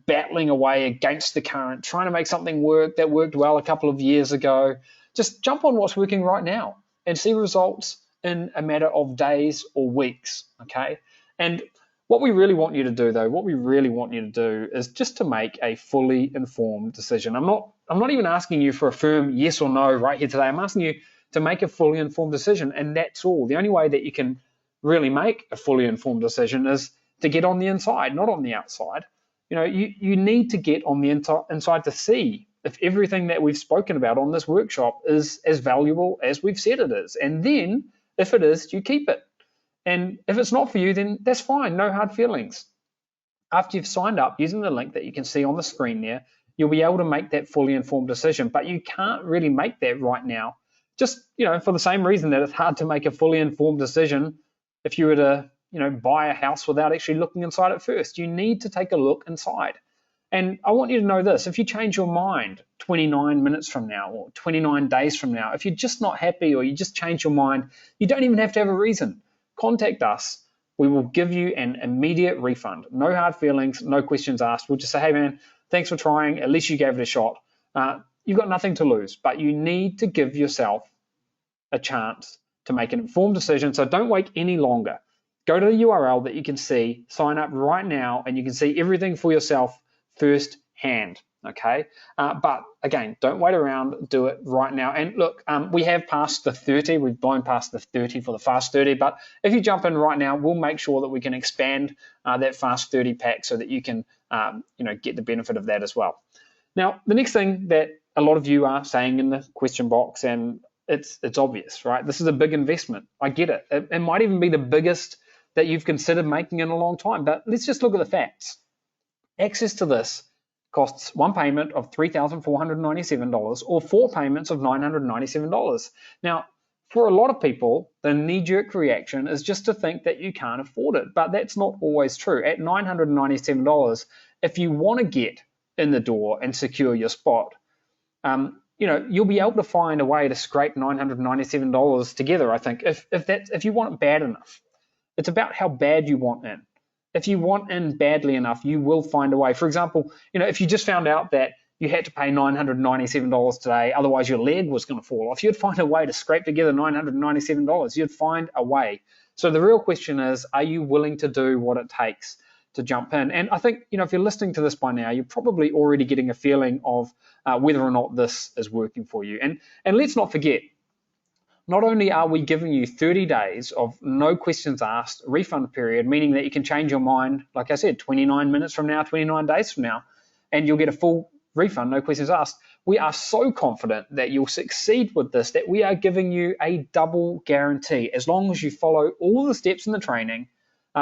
[SPEAKER 2] battling away against the current, trying to make something work that worked well a couple of years ago, just jump on what's working right now and see results in a matter of days or weeks. Okay. And what we really want you to do, though, is just to make a fully informed decision. I'm not even asking you for a firm yes or no right here today. I'm asking you to make a fully informed decision, and that's all. The only way that you can really make a fully informed decision is to get on the inside, not on the outside. You need to get on the inside to see if everything that we've spoken about on this workshop is as valuable as we've said it is. And then, if it is, you keep it. And if it's not for you, then that's fine. No hard feelings. After you've signed up using the link that you can see on the screen there, you'll be able to make that fully informed decision. But you can't really make that right now, just for the same reason that it's hard to make a fully informed decision if you were to buy a house without actually looking inside it first. You need to take a look inside. And I want you to know this: if you change your mind 29 minutes from now or 29 days from now, if you're just not happy or you just change your mind, you don't even have to have a reason. Contact us. We will give you an immediate refund. No hard feelings, no questions asked. We'll just say, hey man, thanks for trying. At least you gave it a shot. You've got nothing to lose, but you need to give yourself a chance to make an informed decision. So don't wait any longer. Go to the URL that you can see, sign up right now, and you can see everything for yourself firsthand. Okay, but again, don't wait around, do it right now. And look, we have passed the 30, we've blown past the 30 for the Fast 30, but if you jump in right now, we'll make sure that we can expand that Fast 30 pack so that you can get the benefit of that as well. Now, the next thing that a lot of you are saying in the question box, and it's obvious, right? This is a big investment. I get it. It might even be the biggest that you've considered making in a long time, but let's just look at the facts. Access to this costs one payment of $3,497 or 4 payments of $997. Now, for a lot of people, the knee-jerk reaction is just to think that you can't afford it, but that's not always true. At $997, if you want to get in the door and secure your spot, you'll be able to find a way to scrape $997 together, I think, if you want it bad enough. It's about how bad you want in. If you want in badly enough, you will find a way. For example, if you just found out that you had to pay $997 today, otherwise your leg was going to fall off, you'd find a way to scrape together $997. You'd find a way. So the real question is, are you willing to do what it takes to jump in? And I think, if you're listening to this by now, you're probably already getting a feeling of whether or not this is working for you. And let's not forget, not only are we giving you 30 days of no questions asked refund period, meaning that you can change your mind, like I said, 29 minutes from now, 29 days from now, and you'll get a full refund, no questions asked. We are so confident that you'll succeed with this that we are giving you a double guarantee. As long as you follow all the steps in the training,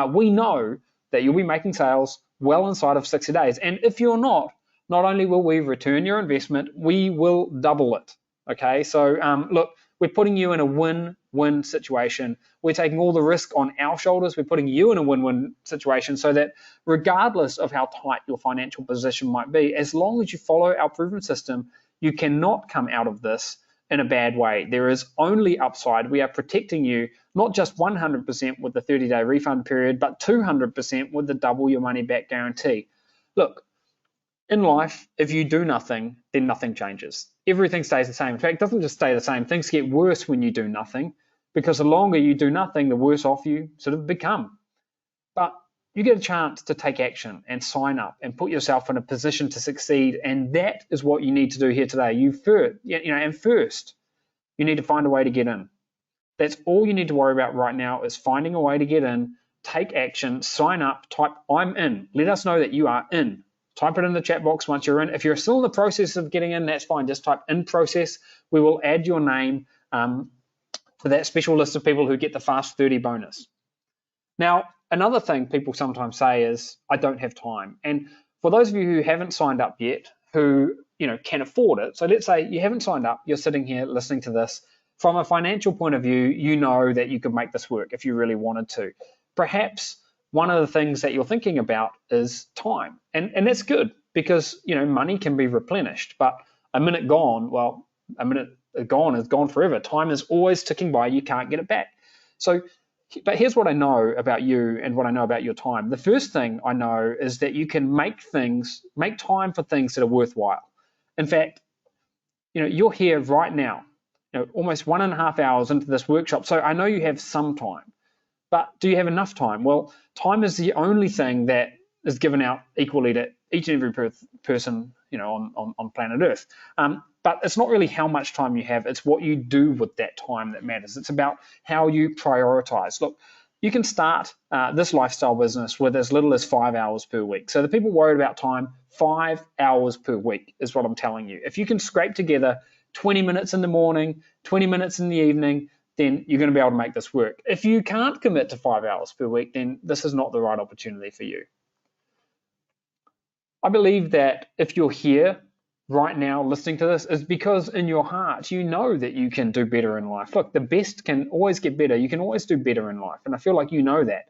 [SPEAKER 2] we know that you'll be making sales well inside of 60 days. And if you're not only will we return your investment, we will double it. Okay, so look, we're putting you in a win-win situation. We're taking all the risk on our shoulders. We're putting you in a win-win situation so that regardless of how tight your financial position might be, as long as you follow our proven system, you cannot come out of this in a bad way. There is only upside. We are protecting you not just 100% with the 30-day refund period, but 200% with the double your money back guarantee. Look, In life, if you do nothing, then nothing changes. Everything stays the same. In fact, it doesn't just stay the same. Things get worse when you do nothing, because the longer you do nothing, the worse off you sort of become. But you get a chance to take action and sign up and put yourself in a position to succeed, and that is what you need to do here today. First, you need to find a way to get in. That's all you need to worry about right now, is finding a way to get in, take action, sign up, type "I'm in." Let us know that you are in. Type it in the chat box once you're in. If you're still in the process of getting in, that's fine. Just type "in process." We will add your name to that special list of people who get the Fast 30 bonus. Now, another thing people sometimes say is, "I don't have time." And for those of you who haven't signed up yet, who can afford it, so let's say you haven't signed up, you're sitting here listening to this. From a financial point of view, you know that you could make this work if you really wanted to. Perhaps one of the things that you're thinking about is time. And that's good, because money can be replenished, but a minute gone, well, a minute gone is gone forever. Time is always ticking by. You can't get it back. But here's what I know about you and what I know about your time. The first thing I know is that you can make time for things that are worthwhile. In fact, you're here right now, almost 1.5 hours into this workshop. So I know you have some time, but do you have enough time? Well, time is the only thing that is given out equally to each and every person, on planet Earth. But it's not really how much time you have, it's what you do with that time that matters. It's about how you prioritize. Look, you can start this lifestyle business with as little as 5 hours per week. So the people worried about time, 5 hours per week is what I'm telling you. If you can scrape together 20 minutes in the morning, 20 minutes in the evening, then you're going to be able to make this work. If you can't commit to 5 hours per week, then this is not the right opportunity for you. I believe that if you're here right now listening to this, is because in your heart you know that you can do better in life. Look, the best can always get better. You can always do better in life, and I feel like you know that.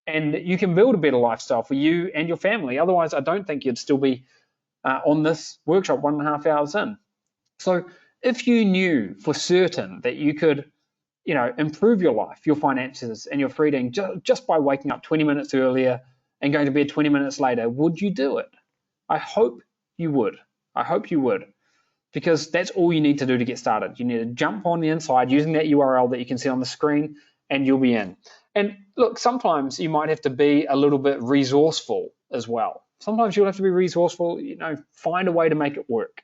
[SPEAKER 2] And you can build a better lifestyle for you and your family. Otherwise, I don't think you'd still be on this workshop 1.5 hours in. So if you knew for certain that you could improve your life, your finances, and your freedom just by waking up 20 minutes earlier and going to bed 20 minutes later, would you do it? I hope you would. I hope you would, because that's all you need to do to get started. You need to jump on the inside using that URL that you can see on the screen, and you'll be in. And look, sometimes you might have to be a little bit resourceful as well. Sometimes you'll have to be resourceful, find a way to make it work.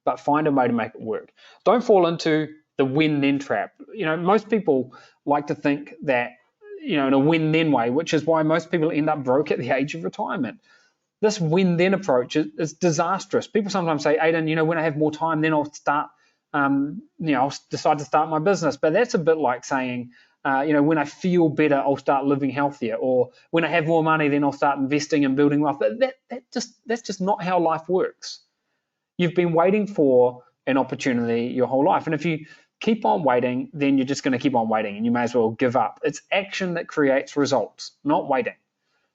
[SPEAKER 2] But find a way to make it work. Don't fall into the win-then trap. Most people like to think that, in a win-then way, which is why most people end up broke at the age of retirement. This win-then approach is disastrous. People sometimes say, Aidan, when I have more time, then I'll start, I'll decide to start my business. But that's a bit like saying, when I feel better, I'll start living healthier. Or when I have more money, then I'll start investing and building wealth. That's just not how life works. You've been waiting for an opportunity your whole life. And if you keep on waiting, then you're just going to keep on waiting, and you may as well give up. It's action that creates results, not waiting.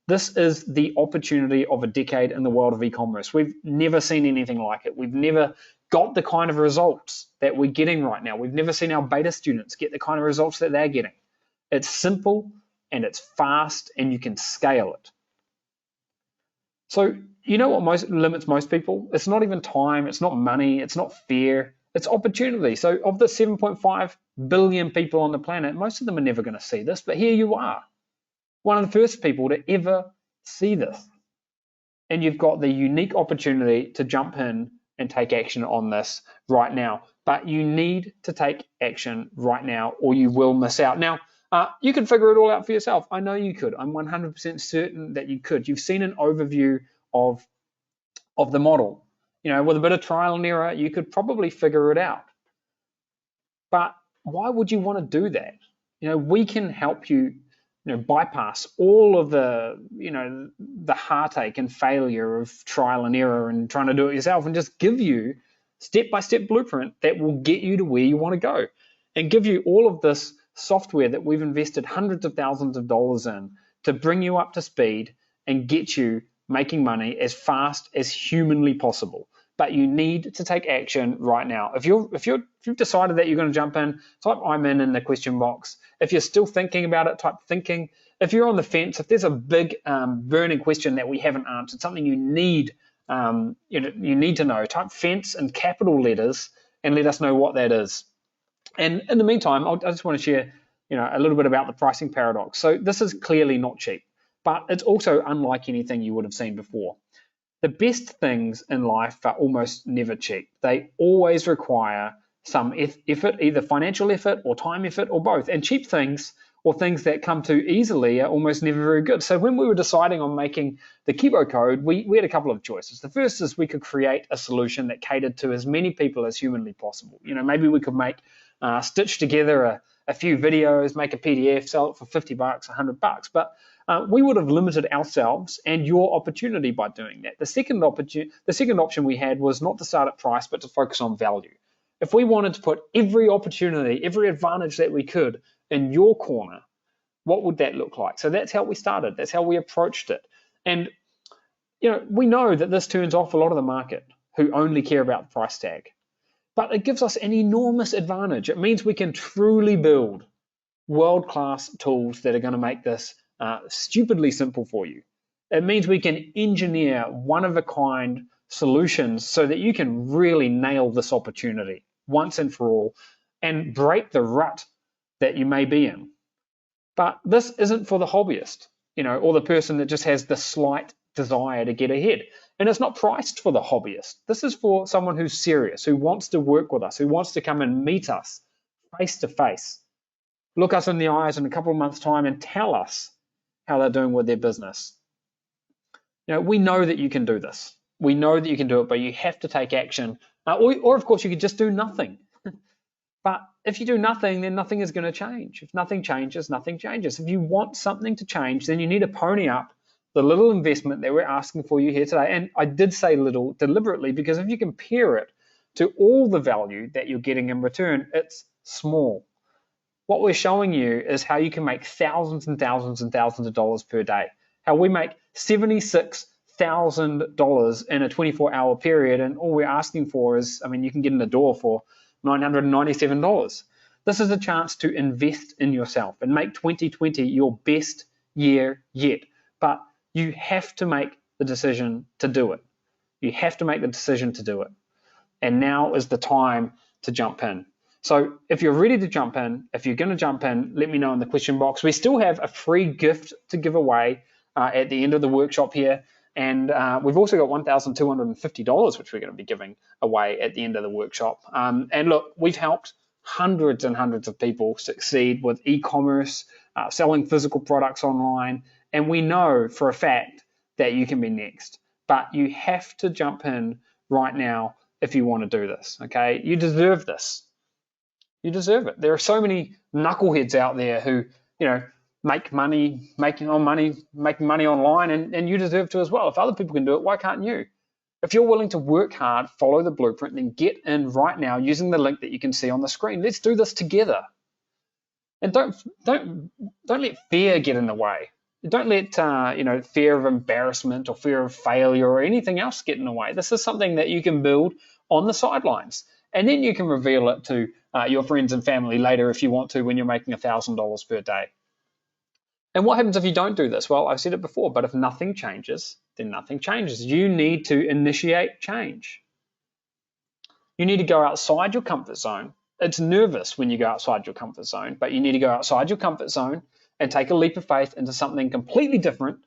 [SPEAKER 2] This is the opportunity of a decade in the world of e-commerce. We've never seen anything like it. We've never got the kind of results that we're getting right now. We've never seen our beta students get the kind of results that they're getting. It's simple and it's fast, and you can scale it. So what limits most people? It's not even time, it's not money, it's not fear, it's opportunity. So of the 7.5 billion people on the planet, most of them are never going to see this, but here you are, one of the first people to ever see this. And you've got the unique opportunity to jump in and take action on this right now. But you need to take action right now, or you will miss out. Now, you can figure it all out for yourself. I know you could. I'm 100% certain that you could. You've seen an overview of the model. With a bit of trial and error, you could probably figure it out. But why would you want to do that? We can help you, bypass all of the, the heartache and failure of trial and error and trying to do it yourself, and just give you step-by-step blueprint that will get you to where you want to go, and give you all of this software that we've invested hundreds of thousands of dollars in to bring you up to speed and get you making money as fast as humanly possible. But you need to take action right now. If you've decided that you're going to jump in, type "I'm in" the question box. If you're still thinking about it, type "thinking." if you're on the fence, if there's a big burning question that we haven't answered, something you need to know, type fence in capital letters and let us know what that is. And in the meantime, I just want to share a little bit about the pricing paradox. So this is clearly not cheap, but it's also unlike anything you would have seen before. The best things in life are almost never cheap. They always require some effort, either financial effort or time effort or both. And cheap things or things that come too easily are almost never very good. So when we were deciding on making the Kibo Code, we had a couple of choices. The first is we could create a solution that catered to as many people as humanly possible. Maybe we could stitch together a few videos, make a PDF, sell it for $50, $100. But we would have limited ourselves and your opportunity by doing that. The second option we had was not to start at price, but to focus on value. If we wanted to put every opportunity, every advantage that we could in your corner, what would that look like? So that's how we started. That's how we approached it. And we know that this turns off a lot of the market who only care about the price tag. But it gives us an enormous advantage. It means we can truly build world-class tools that are going to make this stupidly simple for you. It means we can engineer one-of-a-kind solutions so that you can really nail this opportunity once and for all and break the rut that you may be in. But this isn't for the hobbyist, or the person that just has the slight desire to get ahead. And it's not priced for the hobbyist. This is for someone who's serious, who wants to work with us, who wants to come and meet us face to face, look us in the eyes in a couple of months' time and tell us how they're doing with their business. We know that you can do this. We know that you can do it, but you have to take action. Or of course, you could just do nothing. But if you do nothing, then nothing is going to change. If nothing changes, nothing changes. If you want something to change, then you need to pony up the little investment that we're asking for you here today. And I did say little deliberately because if you compare it to all the value that you're getting in return, it's small. What we're showing you is how you can make thousands and thousands and thousands of dollars per day. How we make $76,000 in a 24-hour period, and all we're asking for is, you can get in the door for $997. This is a chance to invest in yourself and make 2020 your best year yet. But you have to make the decision to do it. You have to make the decision to do it. And now is the time to jump in. So if you're ready to jump in, if you're going to jump in, let me know in the question box. We still have a free gift to give away at the end of the workshop here. And we've also got $1,250, which we're going to be giving away at the end of the workshop. And look, we've helped hundreds and hundreds of people succeed with e-commerce, selling physical products online. And we know for a fact that you can be next. But you have to jump in right now if you want to do this, okay? You deserve this. You deserve it. There are so many knuckleheads out there who, make money, making money online, and you deserve to as well. If other people can do it, why can't you? If you're willing to work hard, follow the blueprint, then get in right now using the link that you can see on the screen. Let's do this together. And don't let fear get in the way. Don't let fear of embarrassment or fear of failure or anything else get in the way. This is something that you can build on the sidelines, and then you can reveal it to your friends and family later if you want to when you're making $1,000 per day. And what happens if you don't do this? Well, I've said it before, but if nothing changes, then nothing changes. You need to initiate change. You need to go outside your comfort zone. It's nervous when you go outside your comfort zone, but you need to go outside your comfort zone and take a leap of faith into something completely different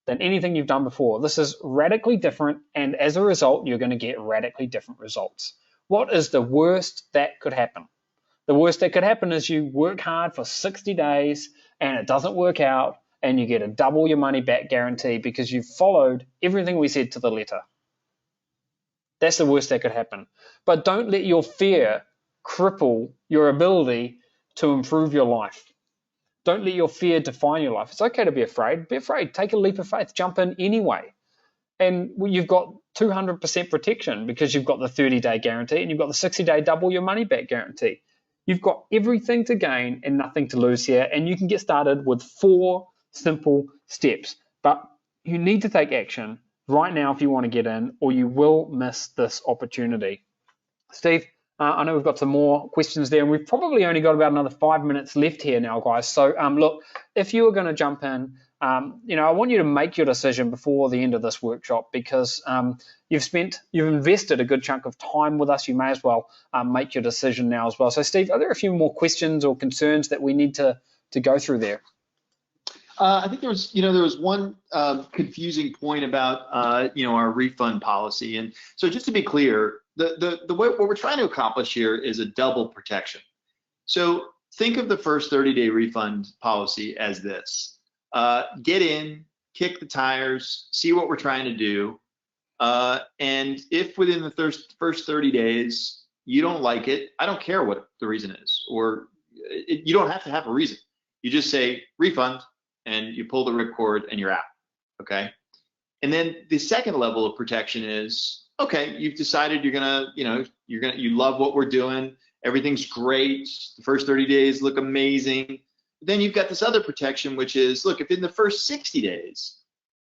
[SPEAKER 2] than anything you've done before. This is radically different, and as a result, you're going to get radically different results. What is the worst that could happen? The worst that could happen is you work hard for 60 days and it doesn't work out and you get a double your money back guarantee because you've followed everything we said to the letter. That's the worst that could happen. But don't let your fear cripple your ability to improve your life. Don't let your fear define your life. It's okay to be afraid. Be afraid. Take a leap of faith. Jump in anyway. And you've got 200% protection because you've got the 30-day guarantee and you've got the 60-day double your money back guarantee. You've got everything to gain and nothing to lose here, and you can get started with 4 simple steps. But you need to take action right now if you want to get in, or you will miss this opportunity. Steve, I know we've got some more questions there, and we've probably only got about another 5 minutes left here now, guys. So look, if you were going to jump in, I want you to make your decision before the end of this workshop, because you've invested a good chunk of time with us. You may as well make your decision now as well. So Steve, are there a few more questions or concerns that we need to go through there?
[SPEAKER 3] I think there was one confusing point about our refund policy, and so just to be clear, the way what we're trying to accomplish here is a double protection. So think of the first 30-day refund policy as this: get in, kick the tires, see what we're trying to do, and if within the first 30 days you don't like it, I don't care what the reason is, or you don't have to have a reason. You just say refund, and you pull the ripcord and you're out, okay? And then the second level of protection is, okay, you've decided you love what we're doing, everything's great, the first 30 days look amazing. Then you've got this other protection, which is, look, if in the first 60 days,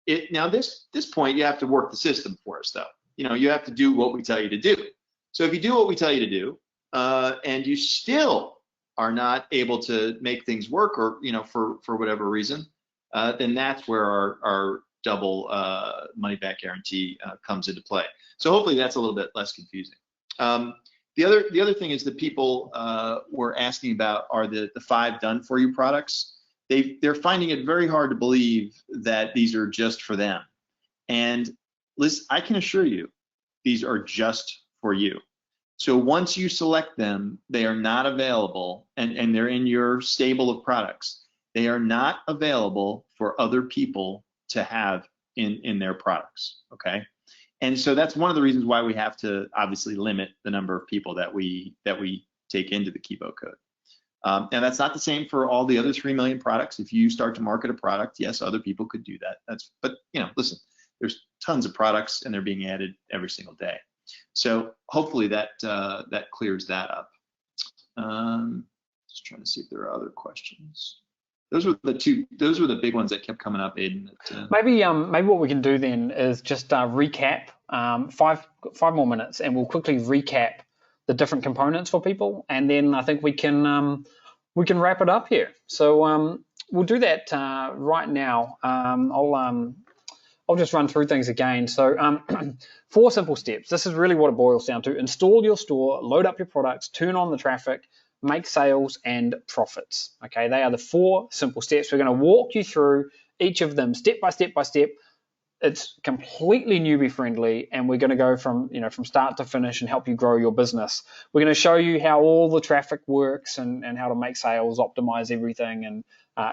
[SPEAKER 3] this point you have to work the system for us though. You have to do what we tell you to do. So if you do what we tell you to do, and you still are not able to make things work, or for whatever reason, then that's where our double money back guarantee comes into play. So hopefully that's a little bit less confusing. The other thing is that people were asking about are the 5 done for you products. They're finding it very hard to believe that these are just for them. And Liz, I can assure you, these are just for you. So once you select them, they are not available, and they're in your stable of products. They are not available for other people to have in their products, okay? And so that's one of the reasons why we have to obviously limit the number of people that we take into the Kibo code. And that's not the same for all the other 3 million products. If you start to market a product, yes, other people could do that. But listen, there's tons of products and they're being added every single day. So hopefully that clears that up. Just trying to see if there are other questions. Those were the big ones that kept coming up, Aiden.
[SPEAKER 2] Maybe what we can do then is just recap 5 more minutes, and we'll quickly recap the different components for people, and then I think we can wrap it up here. So we'll do that right now. I'll just run through things again. So 4 simple steps. This is really what it boils down to. Install your store, load up your products, turn on the traffic, make sales, and profits. Okay, they are the 4 simple steps. We're going to walk you through each of them step by step by step. It's completely newbie friendly, and we're going to go from start to finish and help you grow your business. We're going to show you how all the traffic works and how to make sales, optimize everything, and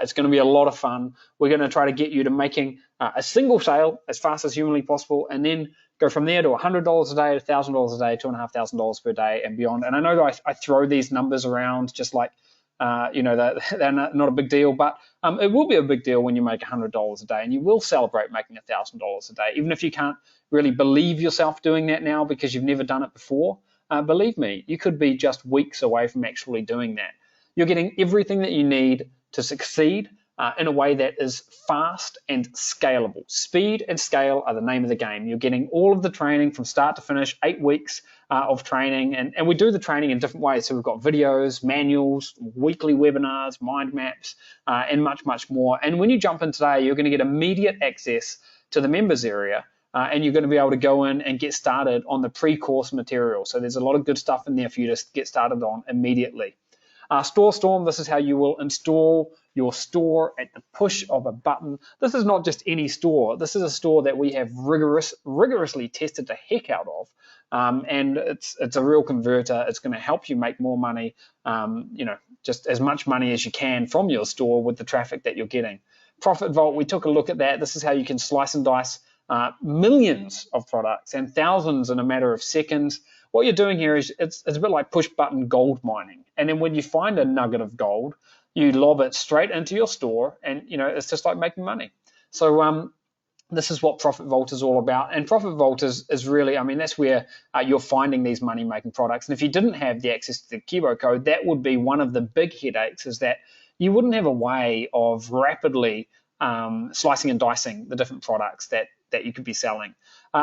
[SPEAKER 2] it's going to be a lot of fun. We're going to try to get you to making a single sale as fast as humanly possible, and then go from there to $100 a day, $1,000 a day, $2,500 per day, and beyond. And I know that I throw these numbers around just like they're not a big deal, but it will be a big deal when you make $100 a day, and you will celebrate making $1,000 a day, even if you can't really believe yourself doing that now because you've never done it before. Believe me, you could be just weeks away from actually doing that. You're getting everything that you need to succeed in a way that is fast and scalable. Speed and scale are the name of the game. You're getting all of the training from start to finish, 8 weeks of training, and we do the training in different ways. So we've got videos, manuals, weekly webinars, mind maps, and much, much more. And when you jump in today, you're going to get immediate access to the members area, and you're going to be able to go in and get started on the pre-course material. So there's a lot of good stuff in there for you to get started on immediately. Store Storm, this is how you will install your store at the push of a button. This is not just any store. This is a store that we have rigorously tested the heck out of, and it's a real converter. It's going to help you make more money, just as much money as you can from your store with the traffic that you're getting. Profit Vault, we took a look at that. This is how you can slice and dice millions of products and thousands in a matter of seconds. What you're doing here is it's a bit like push button gold mining. And then when you find a nugget of gold, you lob it straight into your store, and it's just like making money. So this is what Profit Vault is all about. And Profit Vault is really, that's where you're finding these money-making products. And if you didn't have the access to the Kibo code, that would be one of the big headaches, is that you wouldn't have a way of rapidly slicing and dicing the different products that you could be selling.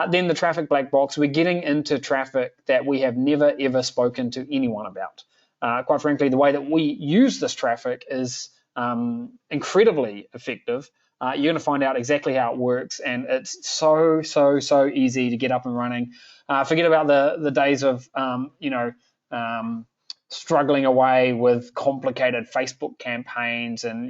[SPEAKER 2] Then the traffic black box, we're getting into traffic that we have never ever spoken to anyone about. Quite frankly, the way that we use this traffic is incredibly effective. You're going to find out exactly how it works, and it's so easy to get up and running. Forget about the days of struggling away with complicated Facebook campaigns and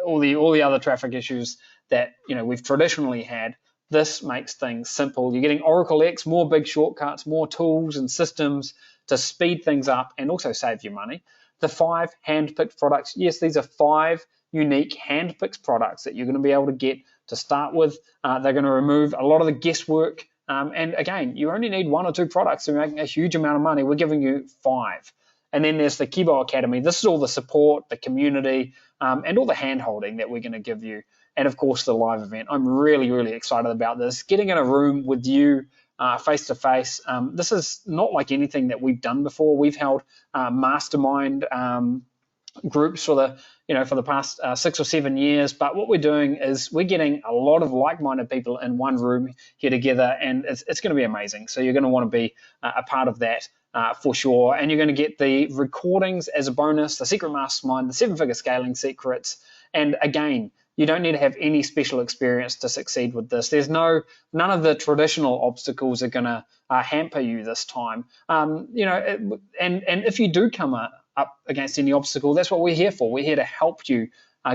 [SPEAKER 2] all the other traffic issues that we've traditionally had. This makes things simple. You're getting Oracle X, more big shortcuts, more tools and systems to speed things up and also save you money. The 5 hand-picked products. Yes, these are 5 unique hand-picked products that you're going to be able to get to start with. They're going to remove a lot of the guesswork. And again, you only need 1 or 2 products to make a huge amount of money. We're giving you 5. And then there's the Kibo Academy. This is all the support, the community, and all the hand-holding that we're going to give you. And of course, the live event. I'm really excited about this. Getting in a room with you face to face. This is not like anything that we've done before. We've held mastermind groups for the past 6 or 7 years. But what we're doing is we're getting a lot of like-minded people in one room here together, and it's going to be amazing. So you're going to want to be a part of that for sure. And you're going to get the recordings as a bonus, the secret mastermind, the 7-figure scaling secrets, and again, you don't need to have any special experience to succeed with this. There's none of the traditional obstacles are going to hamper you this time. And if you do come up against any obstacle, that's what we're here for. We're here to help you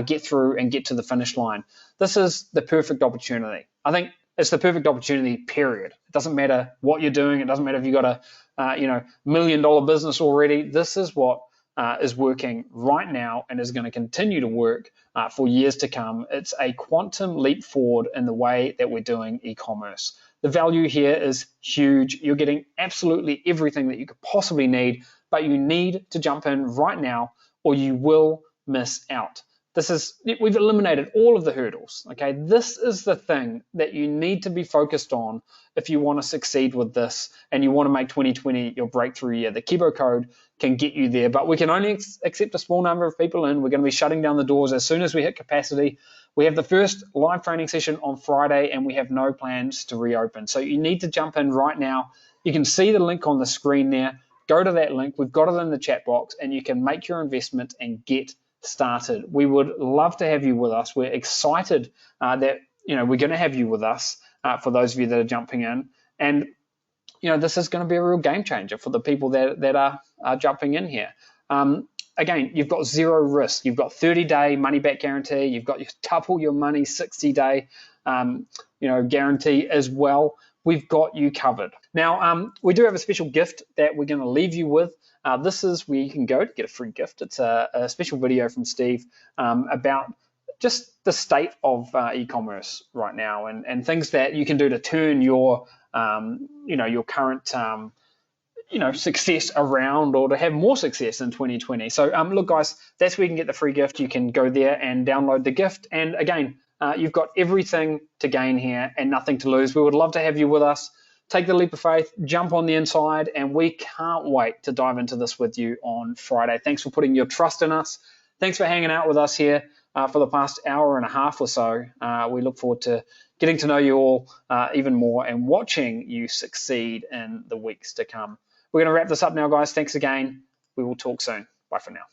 [SPEAKER 2] get through and get to the finish line. This is the perfect opportunity. I think it's the perfect opportunity, period. It doesn't matter what you're doing. It doesn't matter if you've got a $1 million business already. This is what is working right now and is going to continue to work for years to come. It's a quantum leap forward in the way that we're doing e-commerce. The value here is huge. You're getting absolutely everything that you could possibly need, but you need to jump in right now or you will miss out. We've eliminated all of the hurdles. Okay, this is the thing that you need to be focused on if you want to succeed with this and you want to make 2020 your breakthrough year. The Kibo code can get you there, but we can only accept a small number of people in. We're going to be shutting down the doors as soon as we hit capacity. We have the first live training session on Friday, and we have no plans to reopen. So you need to jump in right now. You can see the link on the screen there. Go to that link. We've got it in the chat box, and you can make your investment and get started. We would love to have you with us. We're excited that we're going to have you with us for those of you that are jumping in, and this is going to be a real game changer for the people that are jumping in here. Again, you've got 0 risk. You've got 30-day money back guarantee. You've got double your money 60-day guarantee as well. We've got you covered. Now, we do have a special gift that we're going to leave you with. This is where you can go to get a free gift. It's a special video from Steve about just the state of e-commerce right now and things that you can do to turn your current success around or to have more success in 2020. So look, guys, that's where you can get the free gift. You can go there and download the gift. And again, you've got everything to gain here and nothing to lose. We would love to have you with us. Take the leap of faith, jump on the inside, and we can't wait to dive into this with you on Friday. Thanks for putting your trust in us. Thanks for hanging out with us here for the past hour and a half or so. We look forward to getting to know you all even more and watching you succeed in the weeks to come. We're going to wrap this up now, guys. Thanks again. We will talk soon. Bye for now.